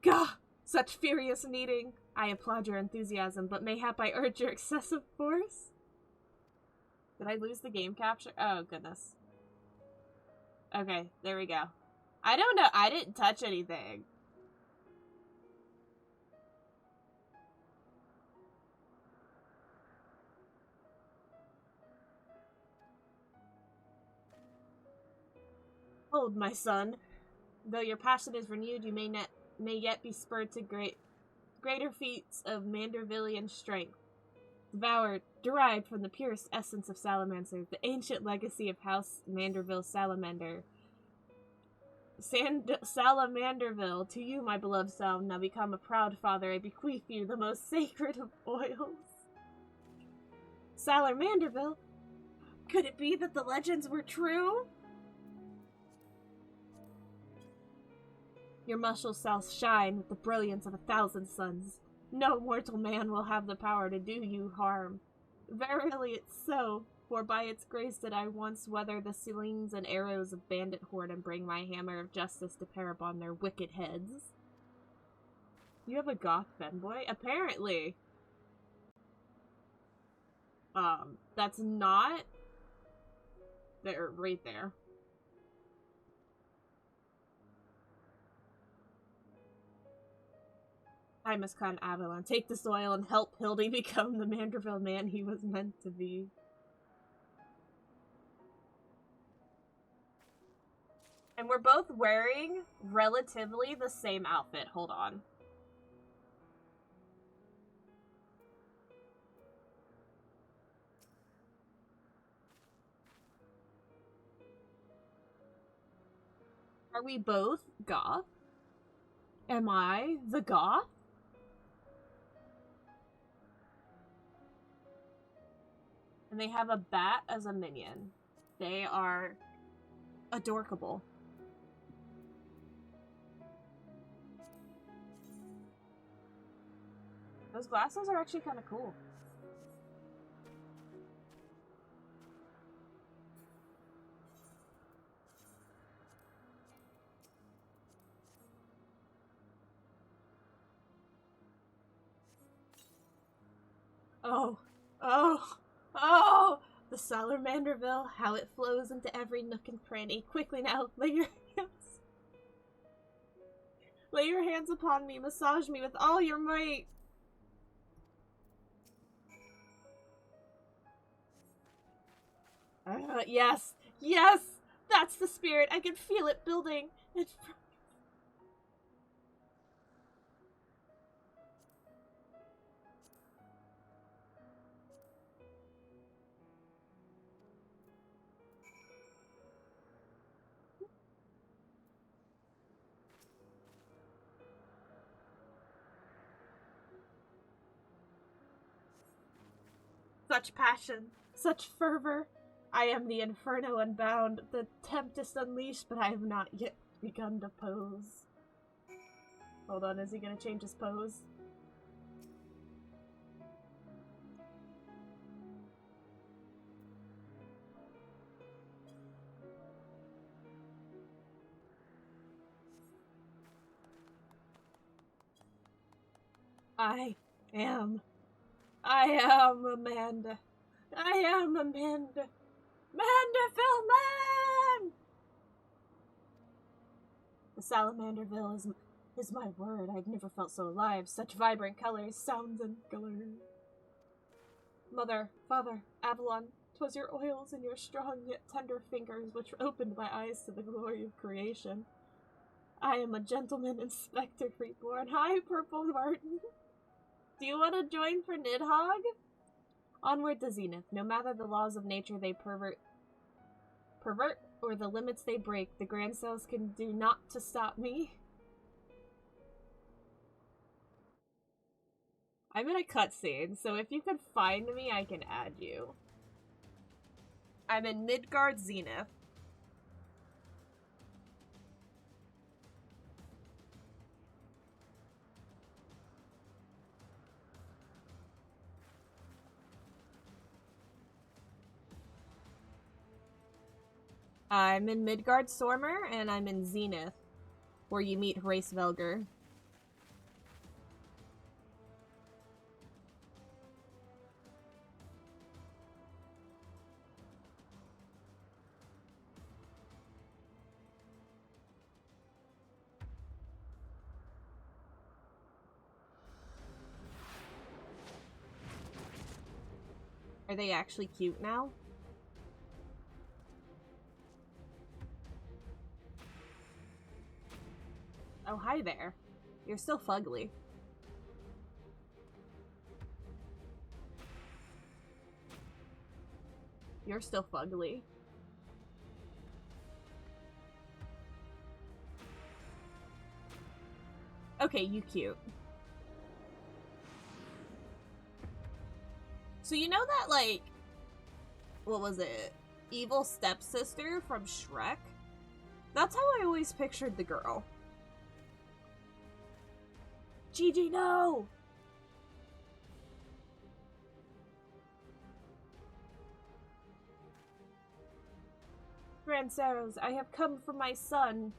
Gah! Such furious kneading. I applaud your enthusiasm, but mayhap I urge your excessive force? Did I lose the game capture? Oh, goodness. Okay, there we go. I don't know. I didn't touch anything. Hold, my son. Though your passion is renewed, you may yet be spurred to greater feats of Mandervillian strength. Derived from the purest essence of Salamander, the ancient legacy of House Manderville Salamander. Salamanderville, to you, my beloved son, now become a proud father, I bequeath you the most sacred of oils. Salamanderville? Could it be that the legends were true? Your muscles shall shine with the brilliance of 1,000 suns. No mortal man will have the power to do you harm. Verily it's so, for by its grace did I once weather the slings and arrows of bandit horde and bring my hammer of justice to bear upon their wicked heads. You have a goth fanboy? Apparently. That's not... They're right there. I must con Avalon. Take this oil and help Hildy become the Manderville man he was meant to be. And we're both wearing relatively the same outfit. Hold on. Are we both goth? Am I the goth? And they have a bat as a minion. They are adorkable. Those glasses are actually kind of cool. Oh, oh, oh! The Salamanderville, how it flows into every nook and cranny. Quickly now, lay your hands upon me, massage me with all your might. Yes, yes! That's the spirit! I can feel it building! Such passion, such fervor. I am the Inferno unbound, the Tempest unleashed, but I have not yet begun to pose. Hold on, is he gonna change his pose? I am I am Amanda. I am Amanda. Manderville! The Salamanderville is my word. I've never felt so alive. Such vibrant colors, sounds, and colors. Mother, father, Avalon, 'twas your oils and your strong yet tender fingers which opened my eyes to the glory of creation. I am a gentleman inspector reborn. Hi, Purple Martin. Do you want to join for Nidhogg? Onward to Zenith. No matter the laws of nature they pervert or the limits they break, the Grand Cells can do naught to stop me. I'm in a cutscene, so if you could find me, I can add you. I'm in Midgard Zenith. I'm in Midgard Stormer, and I'm in Zenith, where you meet Race Velger. Are they actually cute now? Oh, hi there. You're still fugly. You're still fugly. Okay, you cute. So you know that, like, what was it? Evil stepsister from Shrek? That's how I always pictured the girl. Gigi, no! Grand Sorrows, I have come for my son.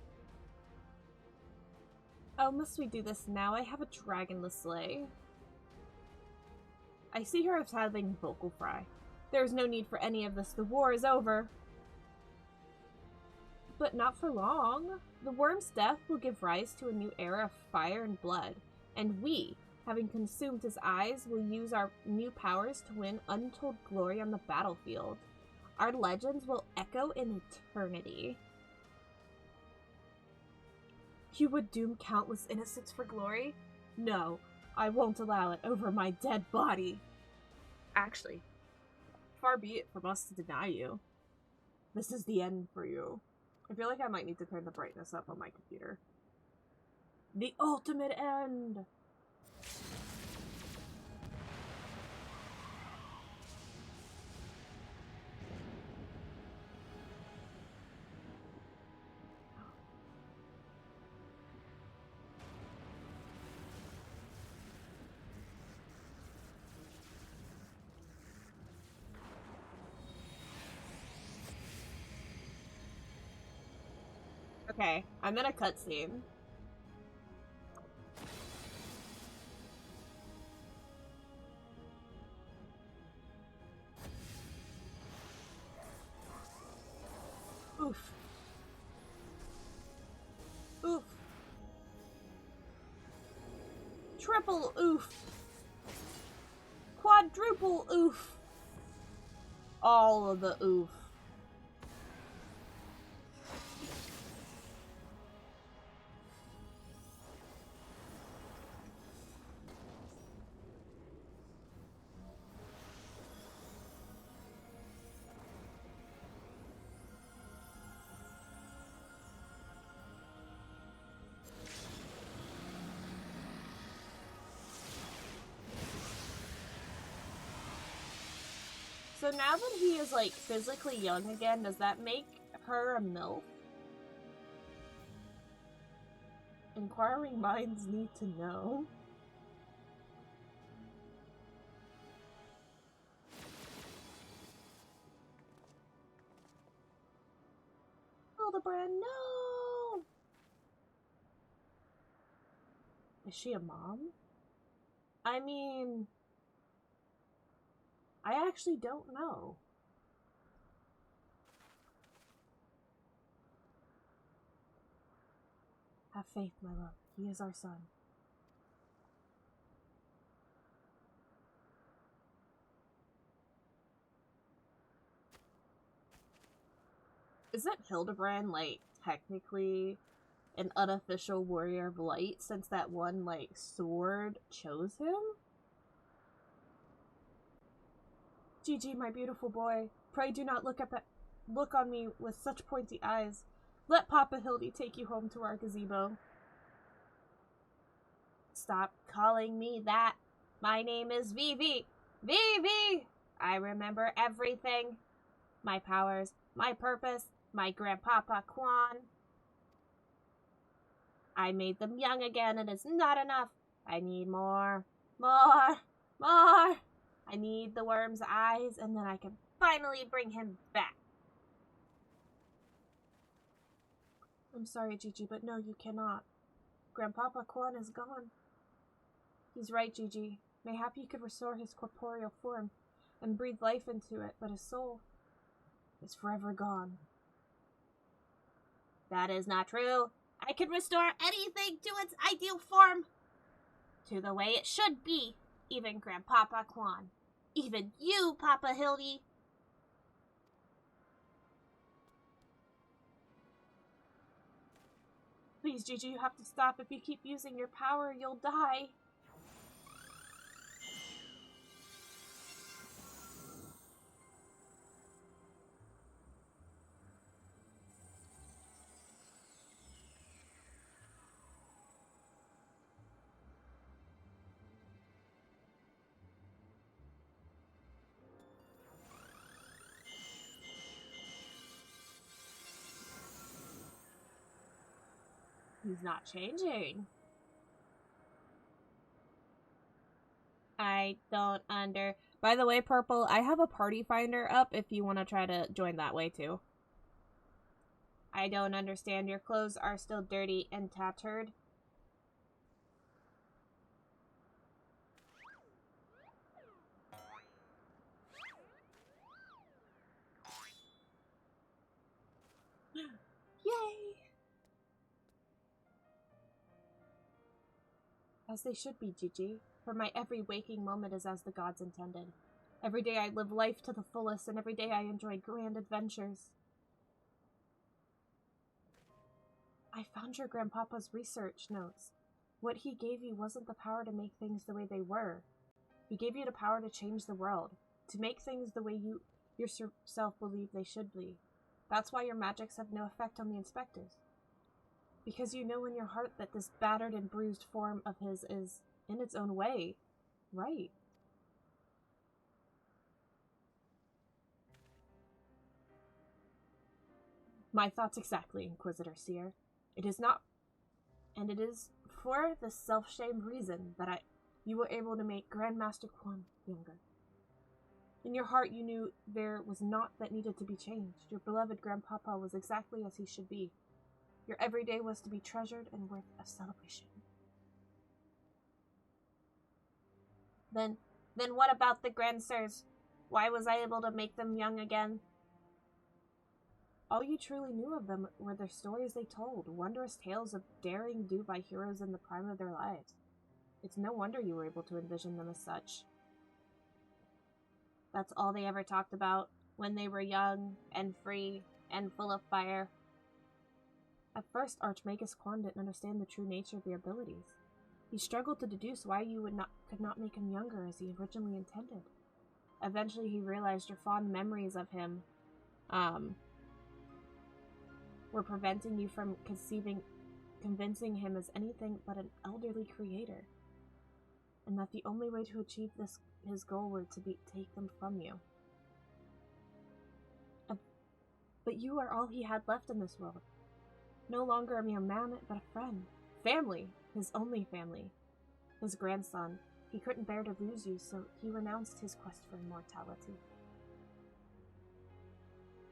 Oh, must we do this now? I have a dragon to slay. I see her as having vocal fry. There is no need for any of this. The war is over. But not for long. The worm's death will give rise to a new era of fire and blood. And we, having consumed his eyes, will use our new powers to win untold glory on the battlefield. Our legends will echo in eternity. You would doom countless innocents for glory? No, I won't allow it over my dead body. Actually, far be it from us to deny you. This is the end for you. I feel like I might need to turn the brightness up on my computer. The ultimate end! Okay, I'm in a cutscene. Oof. Oof. Triple oof. Quadruple oof. All of the oof. So now that he is, like, physically young again, does that make her a MILF? Inquiring minds need to know. Hildibrand, no! Is she a mom? I mean... I actually don't know. Have faith, my love. He is our son. Isn't Hildibrand, like, technically an unofficial warrior of light since that one, like, sword chose him? Gigi, my beautiful boy, pray do not look on me with such pointy eyes. Let Papa Hildy take you home to our gazebo. Stop calling me that. My name is Vivi. Vivi! I remember everything. My powers, my purpose, my grandpapa Quan. I made them young again, and it's not enough. I need more. More. More. I need the worm's eyes, and then I can finally bring him back. I'm sorry, Gigi, but no, you cannot. Grandpapa Quan is gone. He's right, Gigi. Mayhap you could restore his corporeal form and breathe life into it, but his soul is forever gone. That is not true. I can restore anything to its ideal form, to the way it should be. Even Grandpapa Quan. Even you, Papa Hildy. Please, Gigi, you have to stop. If you keep using your power, you'll die. He's not changing. I don't By the way, Purple, I have a party finder up if you want to try to join that way too. I don't understand. Your clothes are still dirty and tattered. Yay! As they should be, Gigi. For my every waking moment is as the gods intended. Every day I live life to the fullest, and every day I enjoy grand adventures. I found your grandpapa's research notes. What he gave you wasn't the power to make things the way they were. He gave you the power to change the world, to make things the way you yourself believe they should be. That's why your magics have no effect on the inspectors. Because you know in your heart that this battered and bruised form of his is, in its own way, right. My thoughts exactly, Inquisitor Seer. It is not, and it is for the self-shamed reason that you were able to make Grandmaster Quan younger. In your heart you knew there was naught that needed to be changed. Your beloved Grandpapa was exactly as he should be. Your everyday was to be treasured and worth a celebration. Then what about the Grandsirs? Why was I able to make them young again? All you truly knew of them were the stories they told, wondrous tales of daring do by heroes in the prime of their lives. It's no wonder you were able to envision them as such. That's all they ever talked about when they were young and free and full of fire. At first, Archmagus Quan didn't understand the true nature of your abilities. He struggled to deduce why you could not make him younger as he originally intended. Eventually, he realized your fond memories of him were preventing you from convincing him as anything but an elderly creator, and that the only way to achieve his goal were to take them from you. But you are all he had left in this world. No longer a mere man, but a friend. Family. His only family. His grandson. He couldn't bear to lose you, so he renounced his quest for immortality.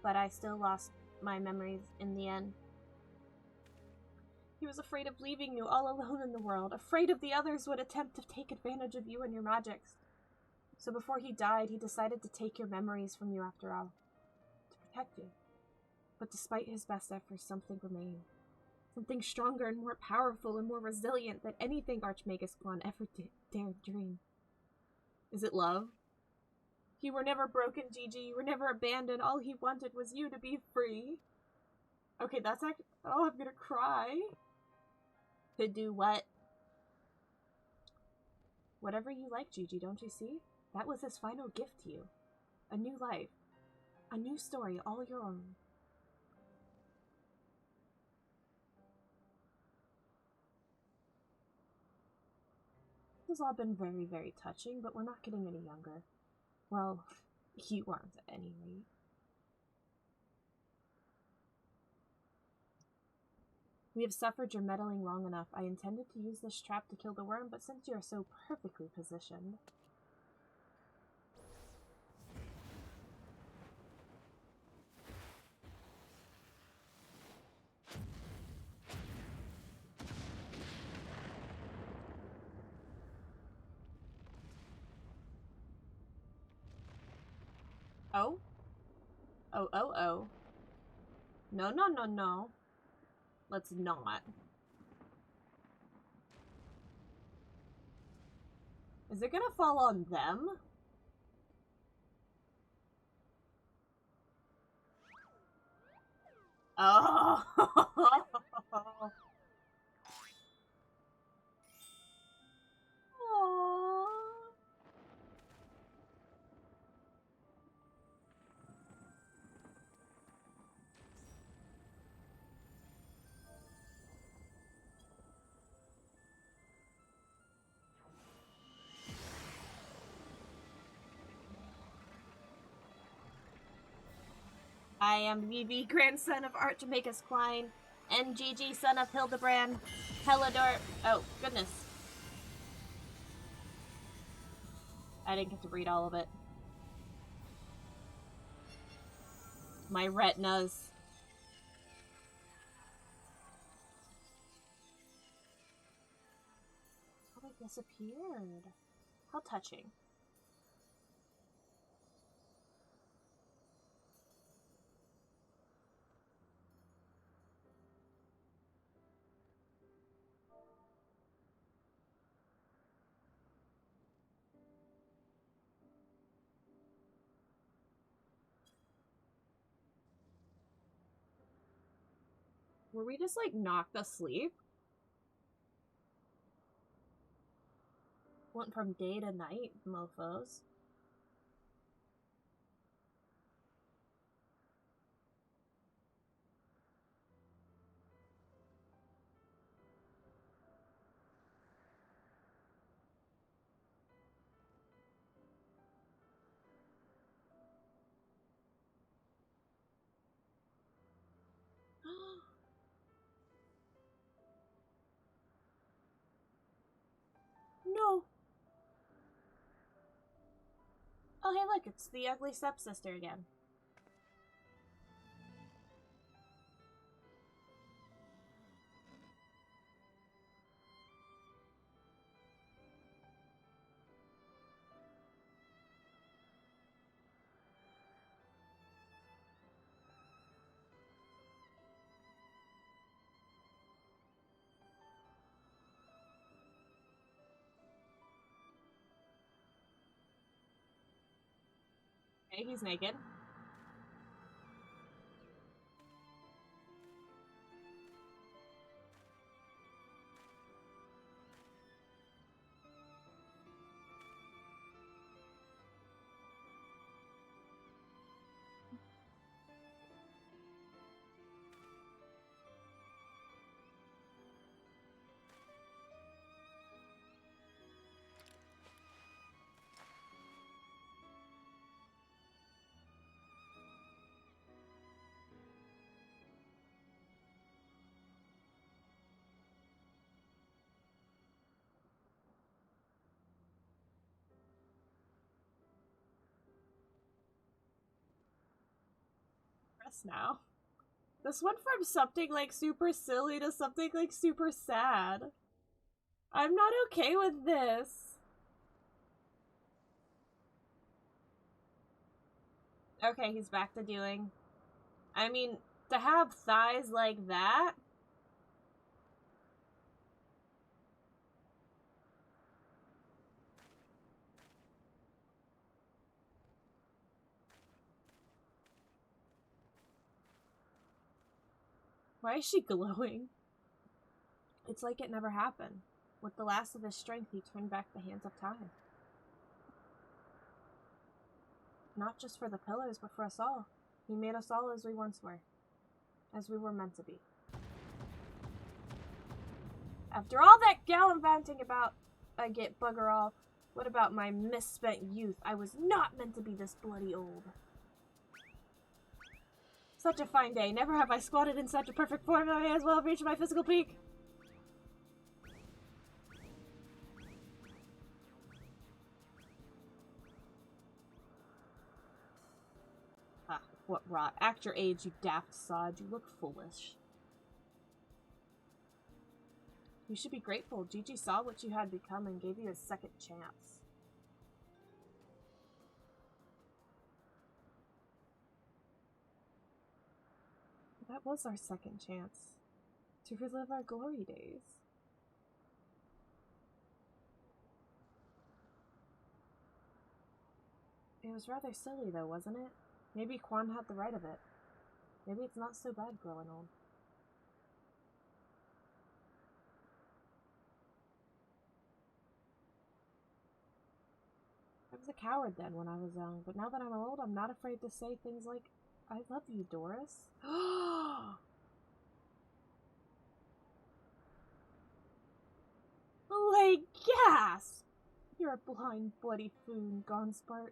But I still lost my memories in the end. He was afraid of leaving you all alone in the world, afraid of the others would attempt to take advantage of you and your magics. So before he died, he decided to take your memories from you after all. To protect you. But despite his best efforts, something remained. Something stronger and more powerful and more resilient than anything Archmagus Quan ever dared dream. Is it love? You were never broken, Gigi. You were never abandoned. All he wanted was you to be free. Okay, that's actually... Oh, I'm gonna cry. To do what? Whatever you like, Gigi, don't you see? That was his final gift to you. A new life. A new story, all your own. This has all been very, very touching, but we're not getting any younger. Well, you aren't at any rate. We have suffered your meddling long enough. I intended to use this trap to kill the worm, but since you are so perfectly positioned... Oh? Oh. No, no, no, no. Let's not. Is it gonna fall on them? Oh! Aww. I am VV, grandson of Archmagus Quine, and GG, son of Hildibrand, Helidor. Oh, goodness. I didn't get to read all of it. My retinas. Oh, they disappeared. How touching. Were we just, like, knocked asleep? Went from day to night, mofos. No. Oh, hey, look, it's the ugly stepsister again. Okay, he's naked. Now. This went from something like super silly to something like super sad. I'm not okay with this. Okay, he's back to doing... I mean, to have thighs like that... Why is she glowing? It's like it never happened. With the last of his strength, he turned back the hands of time. Not just for the pillars, but for us all. He made us all as we once were. As we were meant to be. After all that gallivanting about I get bugger all, what about my misspent youth? I was not meant to be this bloody old. Such a fine day. Never have I squatted in such a perfect form. I may as well have reached my physical peak. Ah, what rot. Act your age, you daft sod. You look foolish. You should be grateful. Gigi saw what you had become and gave you a second chance. That was our second chance. To relive our glory days. It was rather silly though, wasn't it? Maybe Quan had the right of it. Maybe it's not so bad growing old. I was a coward then when I was young, but now that I'm old, I'm not afraid to say things like, I love you, Doris. Like gas! You're a blind, bloody foon, Gonspart.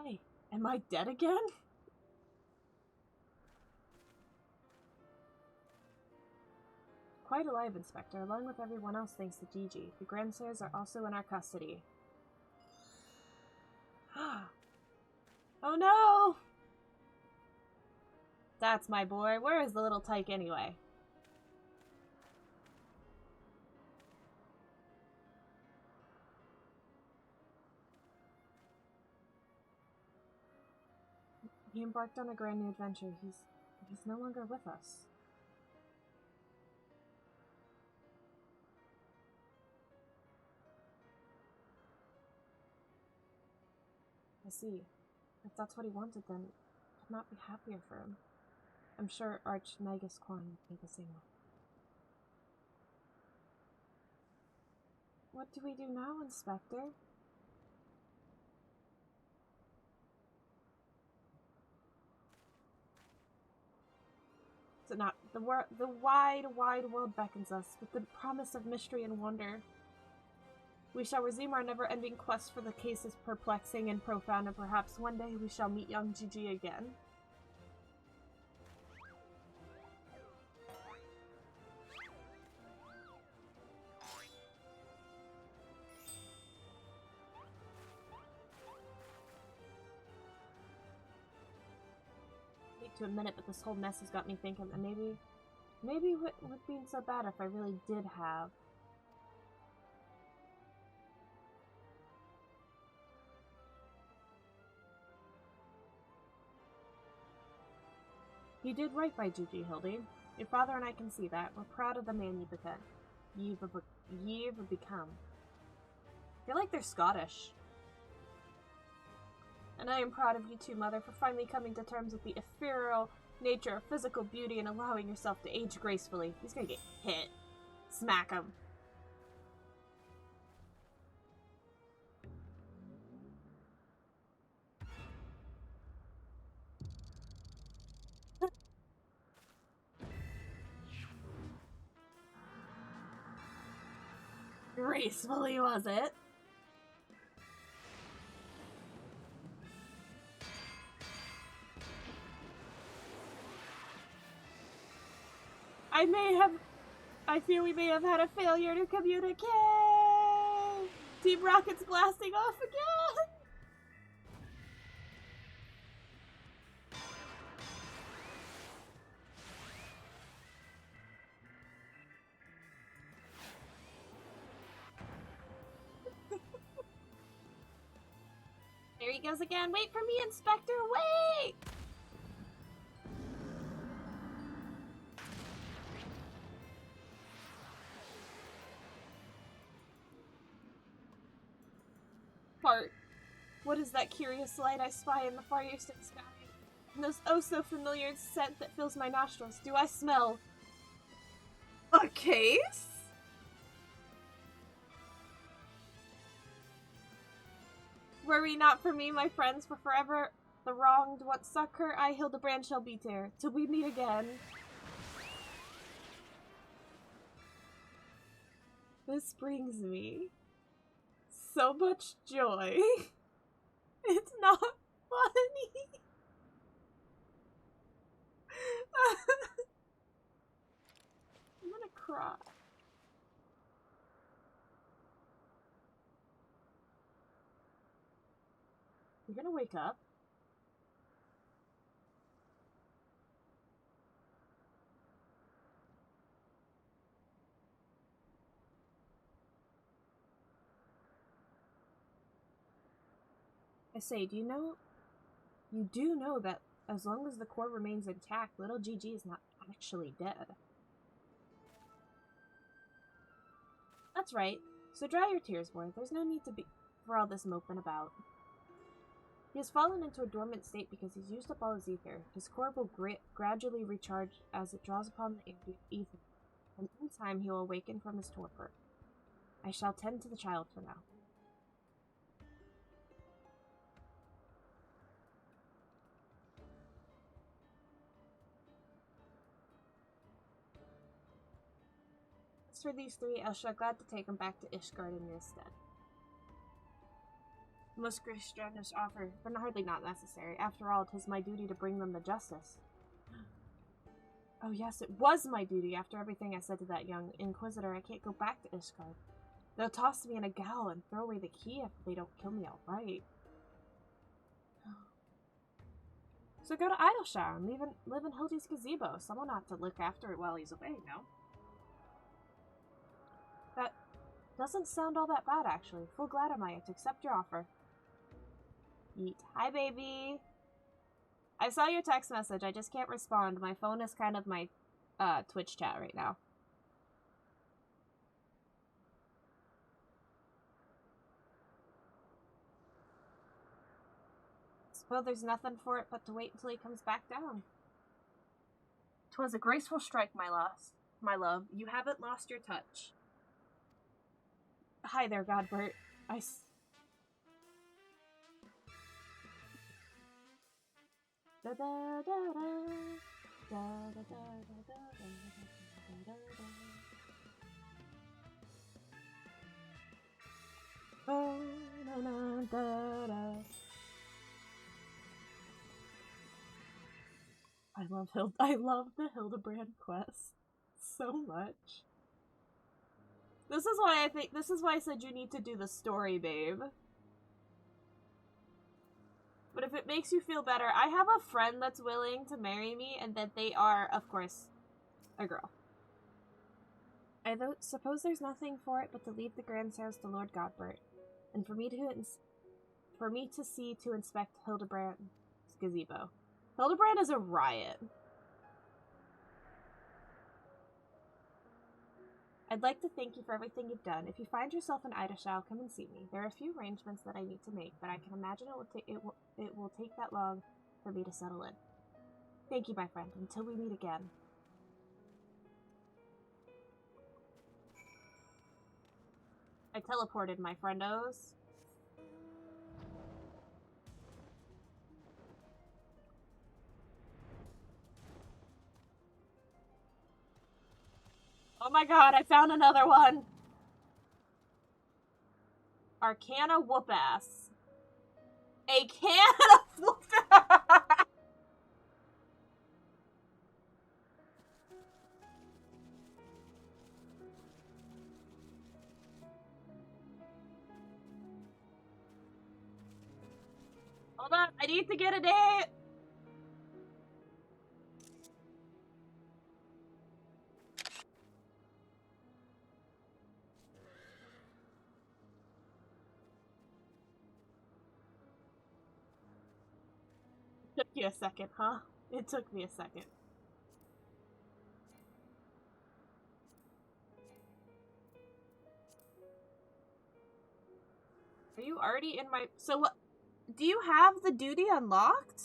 Hey, am I dead again? Quite alive, Inspector, along with everyone else thanks to Gigi. The grandsires are also in our custody. Oh no! That's my boy. Where is the little tyke anyway? He embarked on a grand new adventure. He's no longer with us. I see. If that's what he wanted, then I'd not be happier for him. I'm sure Arch Nagus Quan would be the same way. What do we do now, Inspector? Is it not? The wide, wide world beckons us with the promise of mystery and wonder. We shall resume our never-ending quest for the cases perplexing and profound, and perhaps one day we shall meet young Gigi again. I hate to admit it, but this whole mess has got me thinking that maybe it wouldn't be so bad if I really did have. You did right by Gigi, Hildy. Your father and I can see that. We're proud of the man you've become. I feel like they're Scottish. And I am proud of you too, Mother, for finally coming to terms with the ethereal nature of physical beauty and allowing yourself to age gracefully. He's gonna get hit. Smack him. gracefully, was it? I fear we may have had a failure to communicate! Team Rocket's blasting off again! There he goes again. Wait for me, Inspector, wait! Fart. What is that curious light I spy in the far eastern sky? And this oh so familiar scent that fills my nostrils. Do I smell a case? Worry not for me, my friends, for forever the wronged once succor, I Hildibrand shall be there, till we meet again. This brings me so much joy. It's not funny. I'm gonna cry. You gonna wake up? I say, do you know? You do know that as long as the core remains intact, little GG is not actually dead. That's right. So dry your tears, boy. There's no need for all this moping about. He has fallen into a dormant state because he's used up all his ether. His core will gradually recharge as it draws upon the ether, and in time he will awaken from his torpor. I shall tend to the child for now. As for these three, I shall glad to take them back to Ishgard in your stead. Most gracious offer, but hardly not necessary. After all, 'tis my duty to bring them to justice. Oh yes, it was my duty. After everything I said to that young Inquisitor, I can't go back to Ishgard. They'll toss me in a gall and throw away the key if they don't kill me outright. So go to Idleshire and live in Hildy's gazebo. Someone ought to look after it while he's away, no? That doesn't sound all that bad, actually. Full glad am I to accept your offer. Yeet. Hi, baby. I saw your text message. I just can't respond. My phone is kind of my Twitch chat right now. Suppose there's nothing for it but to wait until he comes back down. 'Twas a graceful strike, my love. You haven't lost your touch. Hi there, Godbert. Da da da da da da da da da da da da. I love the Hildibrand quest so much. This is why I said you need to do the story, babe. But if it makes you feel better, I have a friend that's willing to marry me, and that they are, of course, a girl. I suppose there's nothing for it but to leave the grand sales to Lord Godbert, and for me to see to inspect Hildibrand's gazebo. Hildibrand is a riot. I'd like to thank you for everything you've done. If you find yourself in Idleshire, come and see me. There are a few arrangements that I need to make, but I can imagine it will take that long for me to settle in. Thank you, my friend. Until we meet again. I teleported, my friendos. Oh my god, I found another one! Arcana whoop ass. A can of whoop ass! Hold on, I need to get a date! Took you a second, huh? It took me a second. Are you already in my... So what... Do you have the duty unlocked?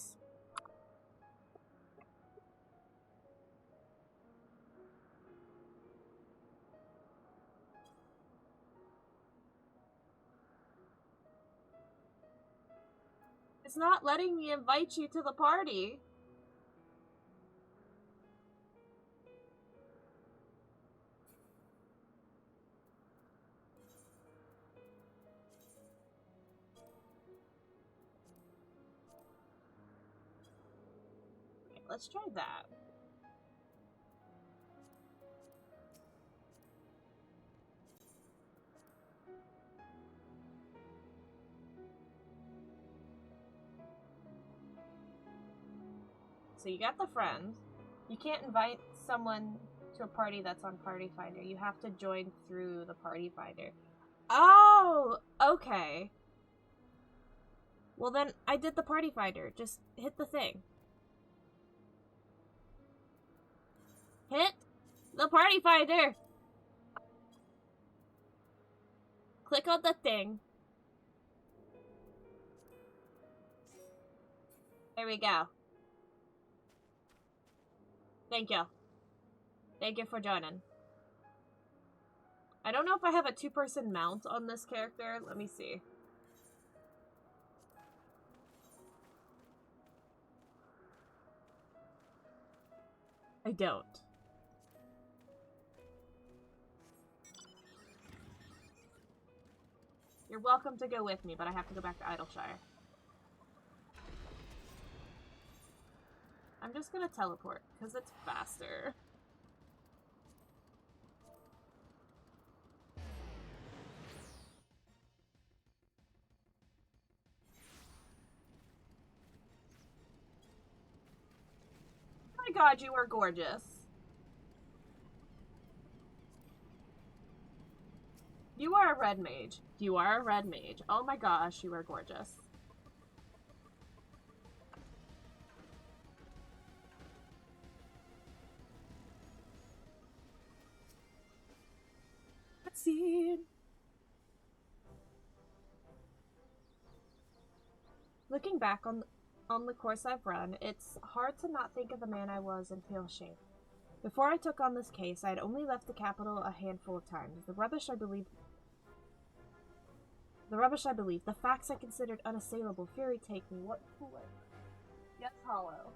It's not letting me invite you to the party. Okay, let's try that. So you got the friend. You can't invite someone to a party that's on Party Finder. You have to join through the Party Finder. Oh, okay. Well then, I did the Party Finder. Just hit the thing. Hit the Party Finder! Click on the thing. There we go. Thank you. Thank you for joining. I don't know if I have a two-person mount on this character. Let me see. I don't. You're welcome to go with me, but I have to go back to Idleshire. I'm just gonna teleport, because it's faster. Oh my god, you are gorgeous. You are a red mage. You are a red mage. Oh my gosh, you are gorgeous. Let's see. Looking back on the course I've run, it's hard to not think of the man I was and feel shame. Before I took on this case, I had only left the capital a handful of times. The rubbish I believed, the facts I considered unassailable, fury take me. What fool? Yes, hollow.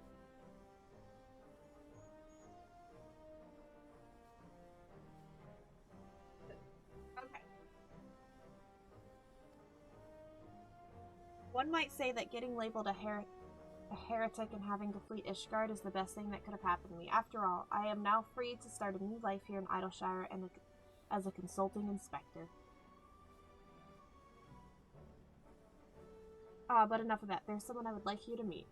Okay. One might say that getting labeled a heretic and having to flee Ishgard is the best thing that could have happened to me. After all, I am now free to start a new life here in Idleshire and as a consulting inspector. But enough of that. There's someone I would like you to meet.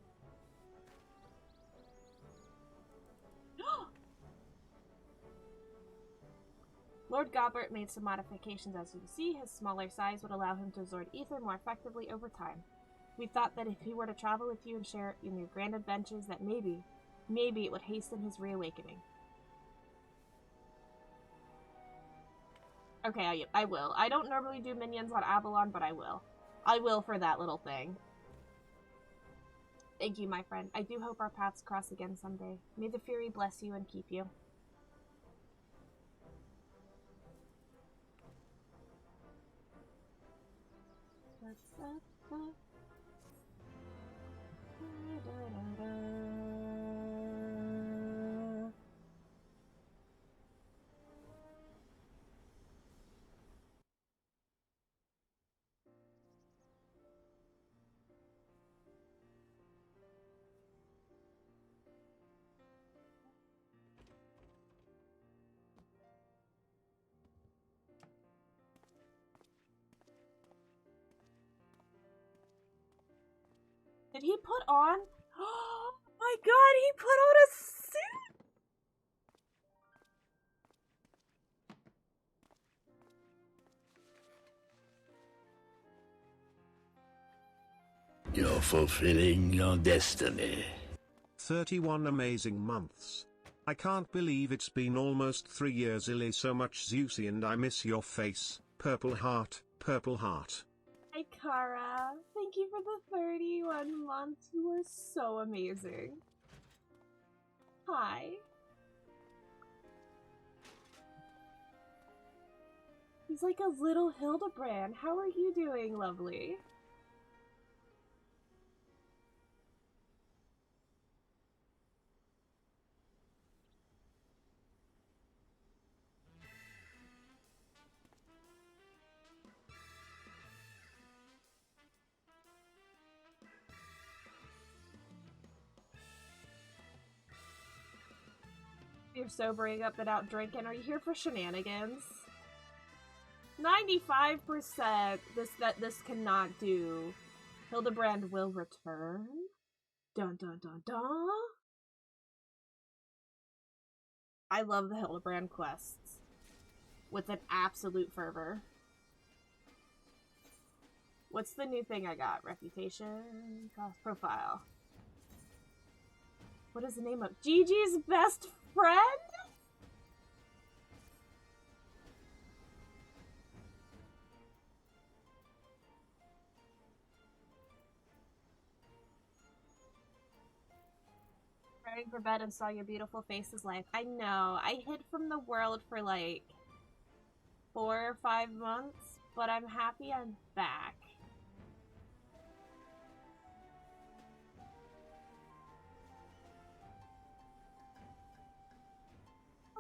Lord Gobbert made some modifications, as you can see. His smaller size would allow him to absorb ether more effectively over time. We thought that if he were to travel with you and share in your grand adventures, that maybe it would hasten his reawakening. Okay, I will. I don't normally do minions on Avalon, but I will. I will for that little thing. Thank you, my friend. I do hope our paths cross again someday. May the Fury bless you and keep you. Did he put on? Oh my god, he put on a suit? You're fulfilling your destiny. 31 amazing months. I can't believe it's been almost 3 years. Illy so much Zeusy and I miss your face. Purple heart, purple heart. Hi Kara, thank you for the 31 months. You are so amazing. Hi. He's like a little Hildibrand. How are you doing, lovely? You're sobering up but out drinking. Are you here for shenanigans? 95% this cannot do. Hildibrand will return. Dun dun dun dun. I love the Hildibrand quests with an absolute fervor. What's the new thing I got? Reputation, cross profile. What is the name of Gigi's best friend? Preparing for bed and saw your beautiful faces life. I know. I hid from the world for like 4 or 5 months, but I'm happy I'm back.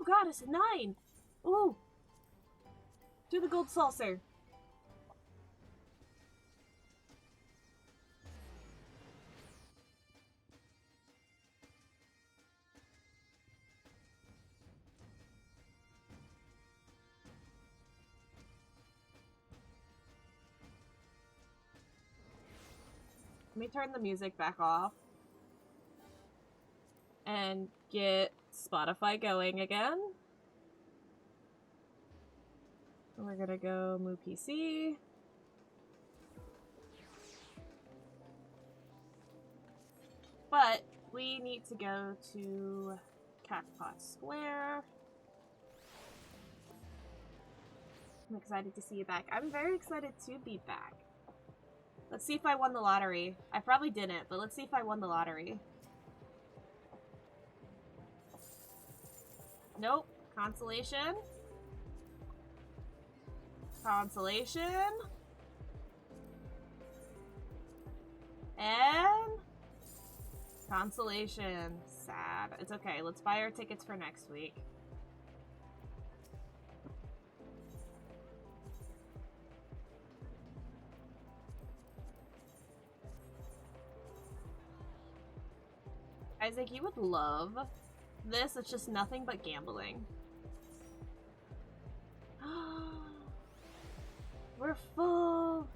Oh god, it's a 9! Ooh! Do the gold saucer. Let me turn the music back off. And get Spotify going again. We're gonna go move PC. But we need to go to Cactpot Square. I'm excited to see you back. I'm very excited to be back. Let's see if I won the lottery. I probably didn't, but let's see if I won the lottery. Nope. Consolation. Consolation. And consolation. Sad. It's okay. Let's buy our tickets for next week. Isaac, you would love this. It's just nothing but gambling. We're full.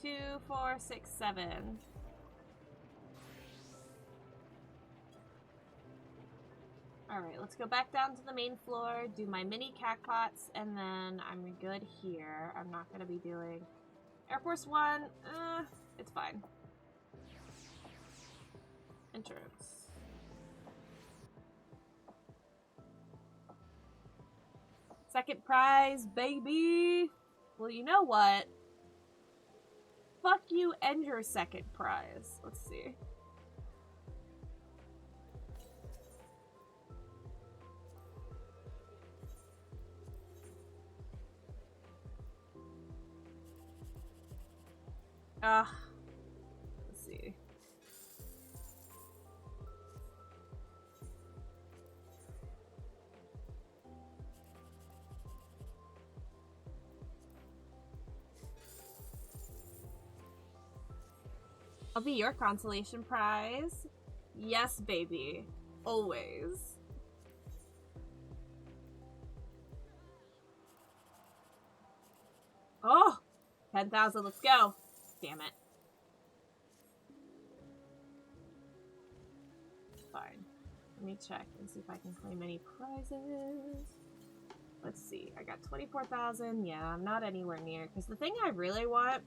Two, 4, 6, 7. Alright, let's go back down to the main floor, do my mini cactpots, and then I'm good here. I'm not gonna be doing Air Force One. It's fine. Entrance. Second prize, baby! Well, you know what? Fuck you and your second prize. Let's see. Let's see. I'll be your consolation prize. Yes, baby. Always. Oh! 10,000, let's go. Damn it. Fine. Let me check and see if I can claim any prizes. Let's see. I got 24,000. Yeah, I'm not anywhere near. Because the thing I really want...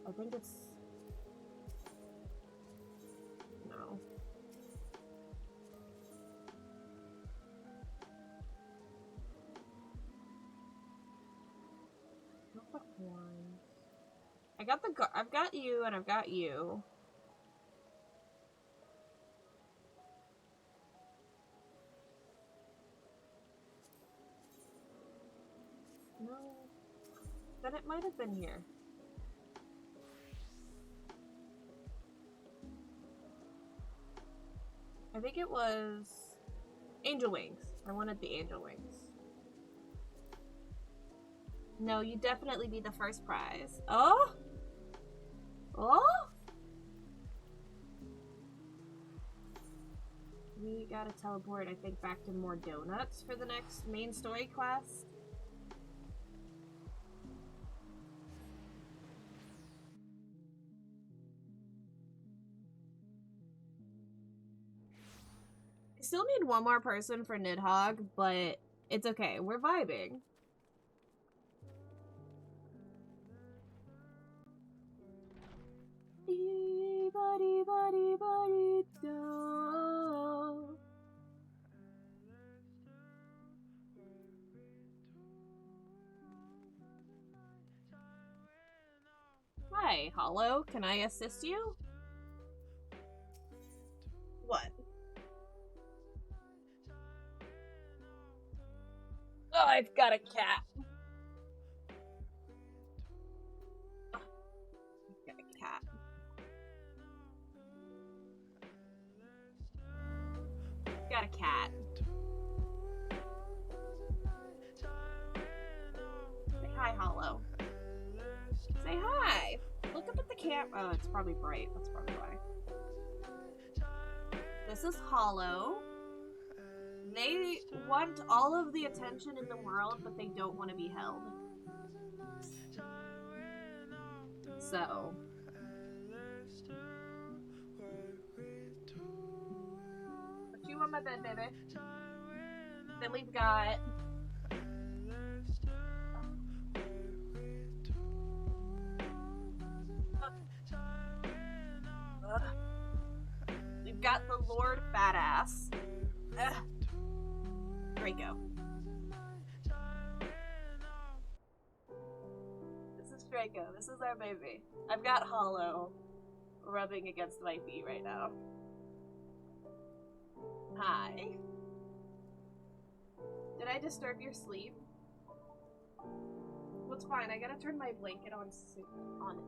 I think it's... No. Not the horns. I got the... I've got you and I've got you. No. Then it might have been here. I think it was... Angel Wings. I wanted the Angel Wings. No, you'd definitely be the first prize. Oh? Oh? We gotta teleport, I think, back to more donuts for the next main story quest. I still need one more person for Nidhogg, but it's okay. We're vibing. Hi, Hollow. Can I assist you? What? Oh, I've got a cat. Oh, I've got a cat. Got a cat. Say hi, Hollow. Say hi. Look up at the camp. Oh, it's probably bright. That's probably why. This is Hollow. They want all of the attention in the world, but they don't want to be held. So. Put you on my bed, baby. Then we've got... We've got the Lord Badass. Draco. This is Draco. This is our baby. I've got Hollow rubbing against my feet right now. Hi. Did I disturb your sleep? Well, it's fine. I gotta turn my blanket on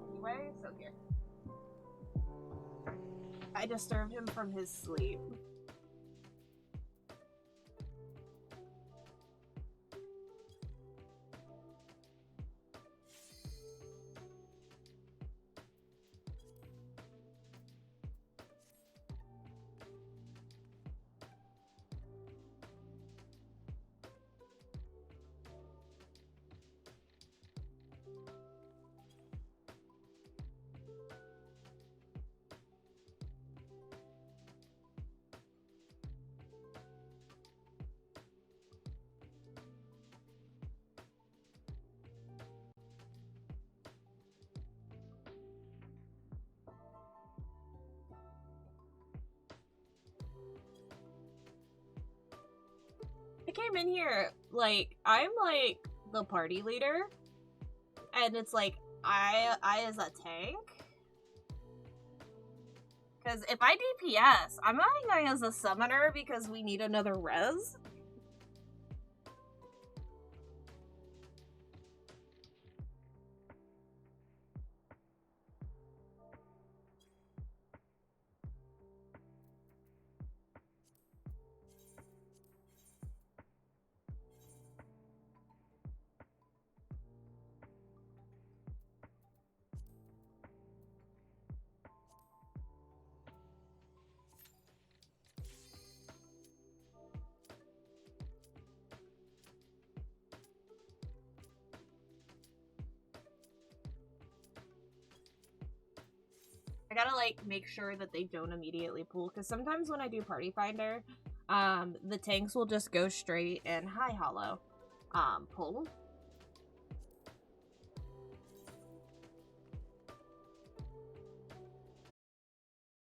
anyway, so here. I disturbed him from his sleep. I came in here, like, I'm, like, the party leader, and it's, like, I as a tank? Because if I DPS, I'm not going as a summoner because we need another res. gotta, like, make sure that they don't immediately pull, because sometimes when I do Party Finder, the tanks will just go straight and hi, Hollow. Pull.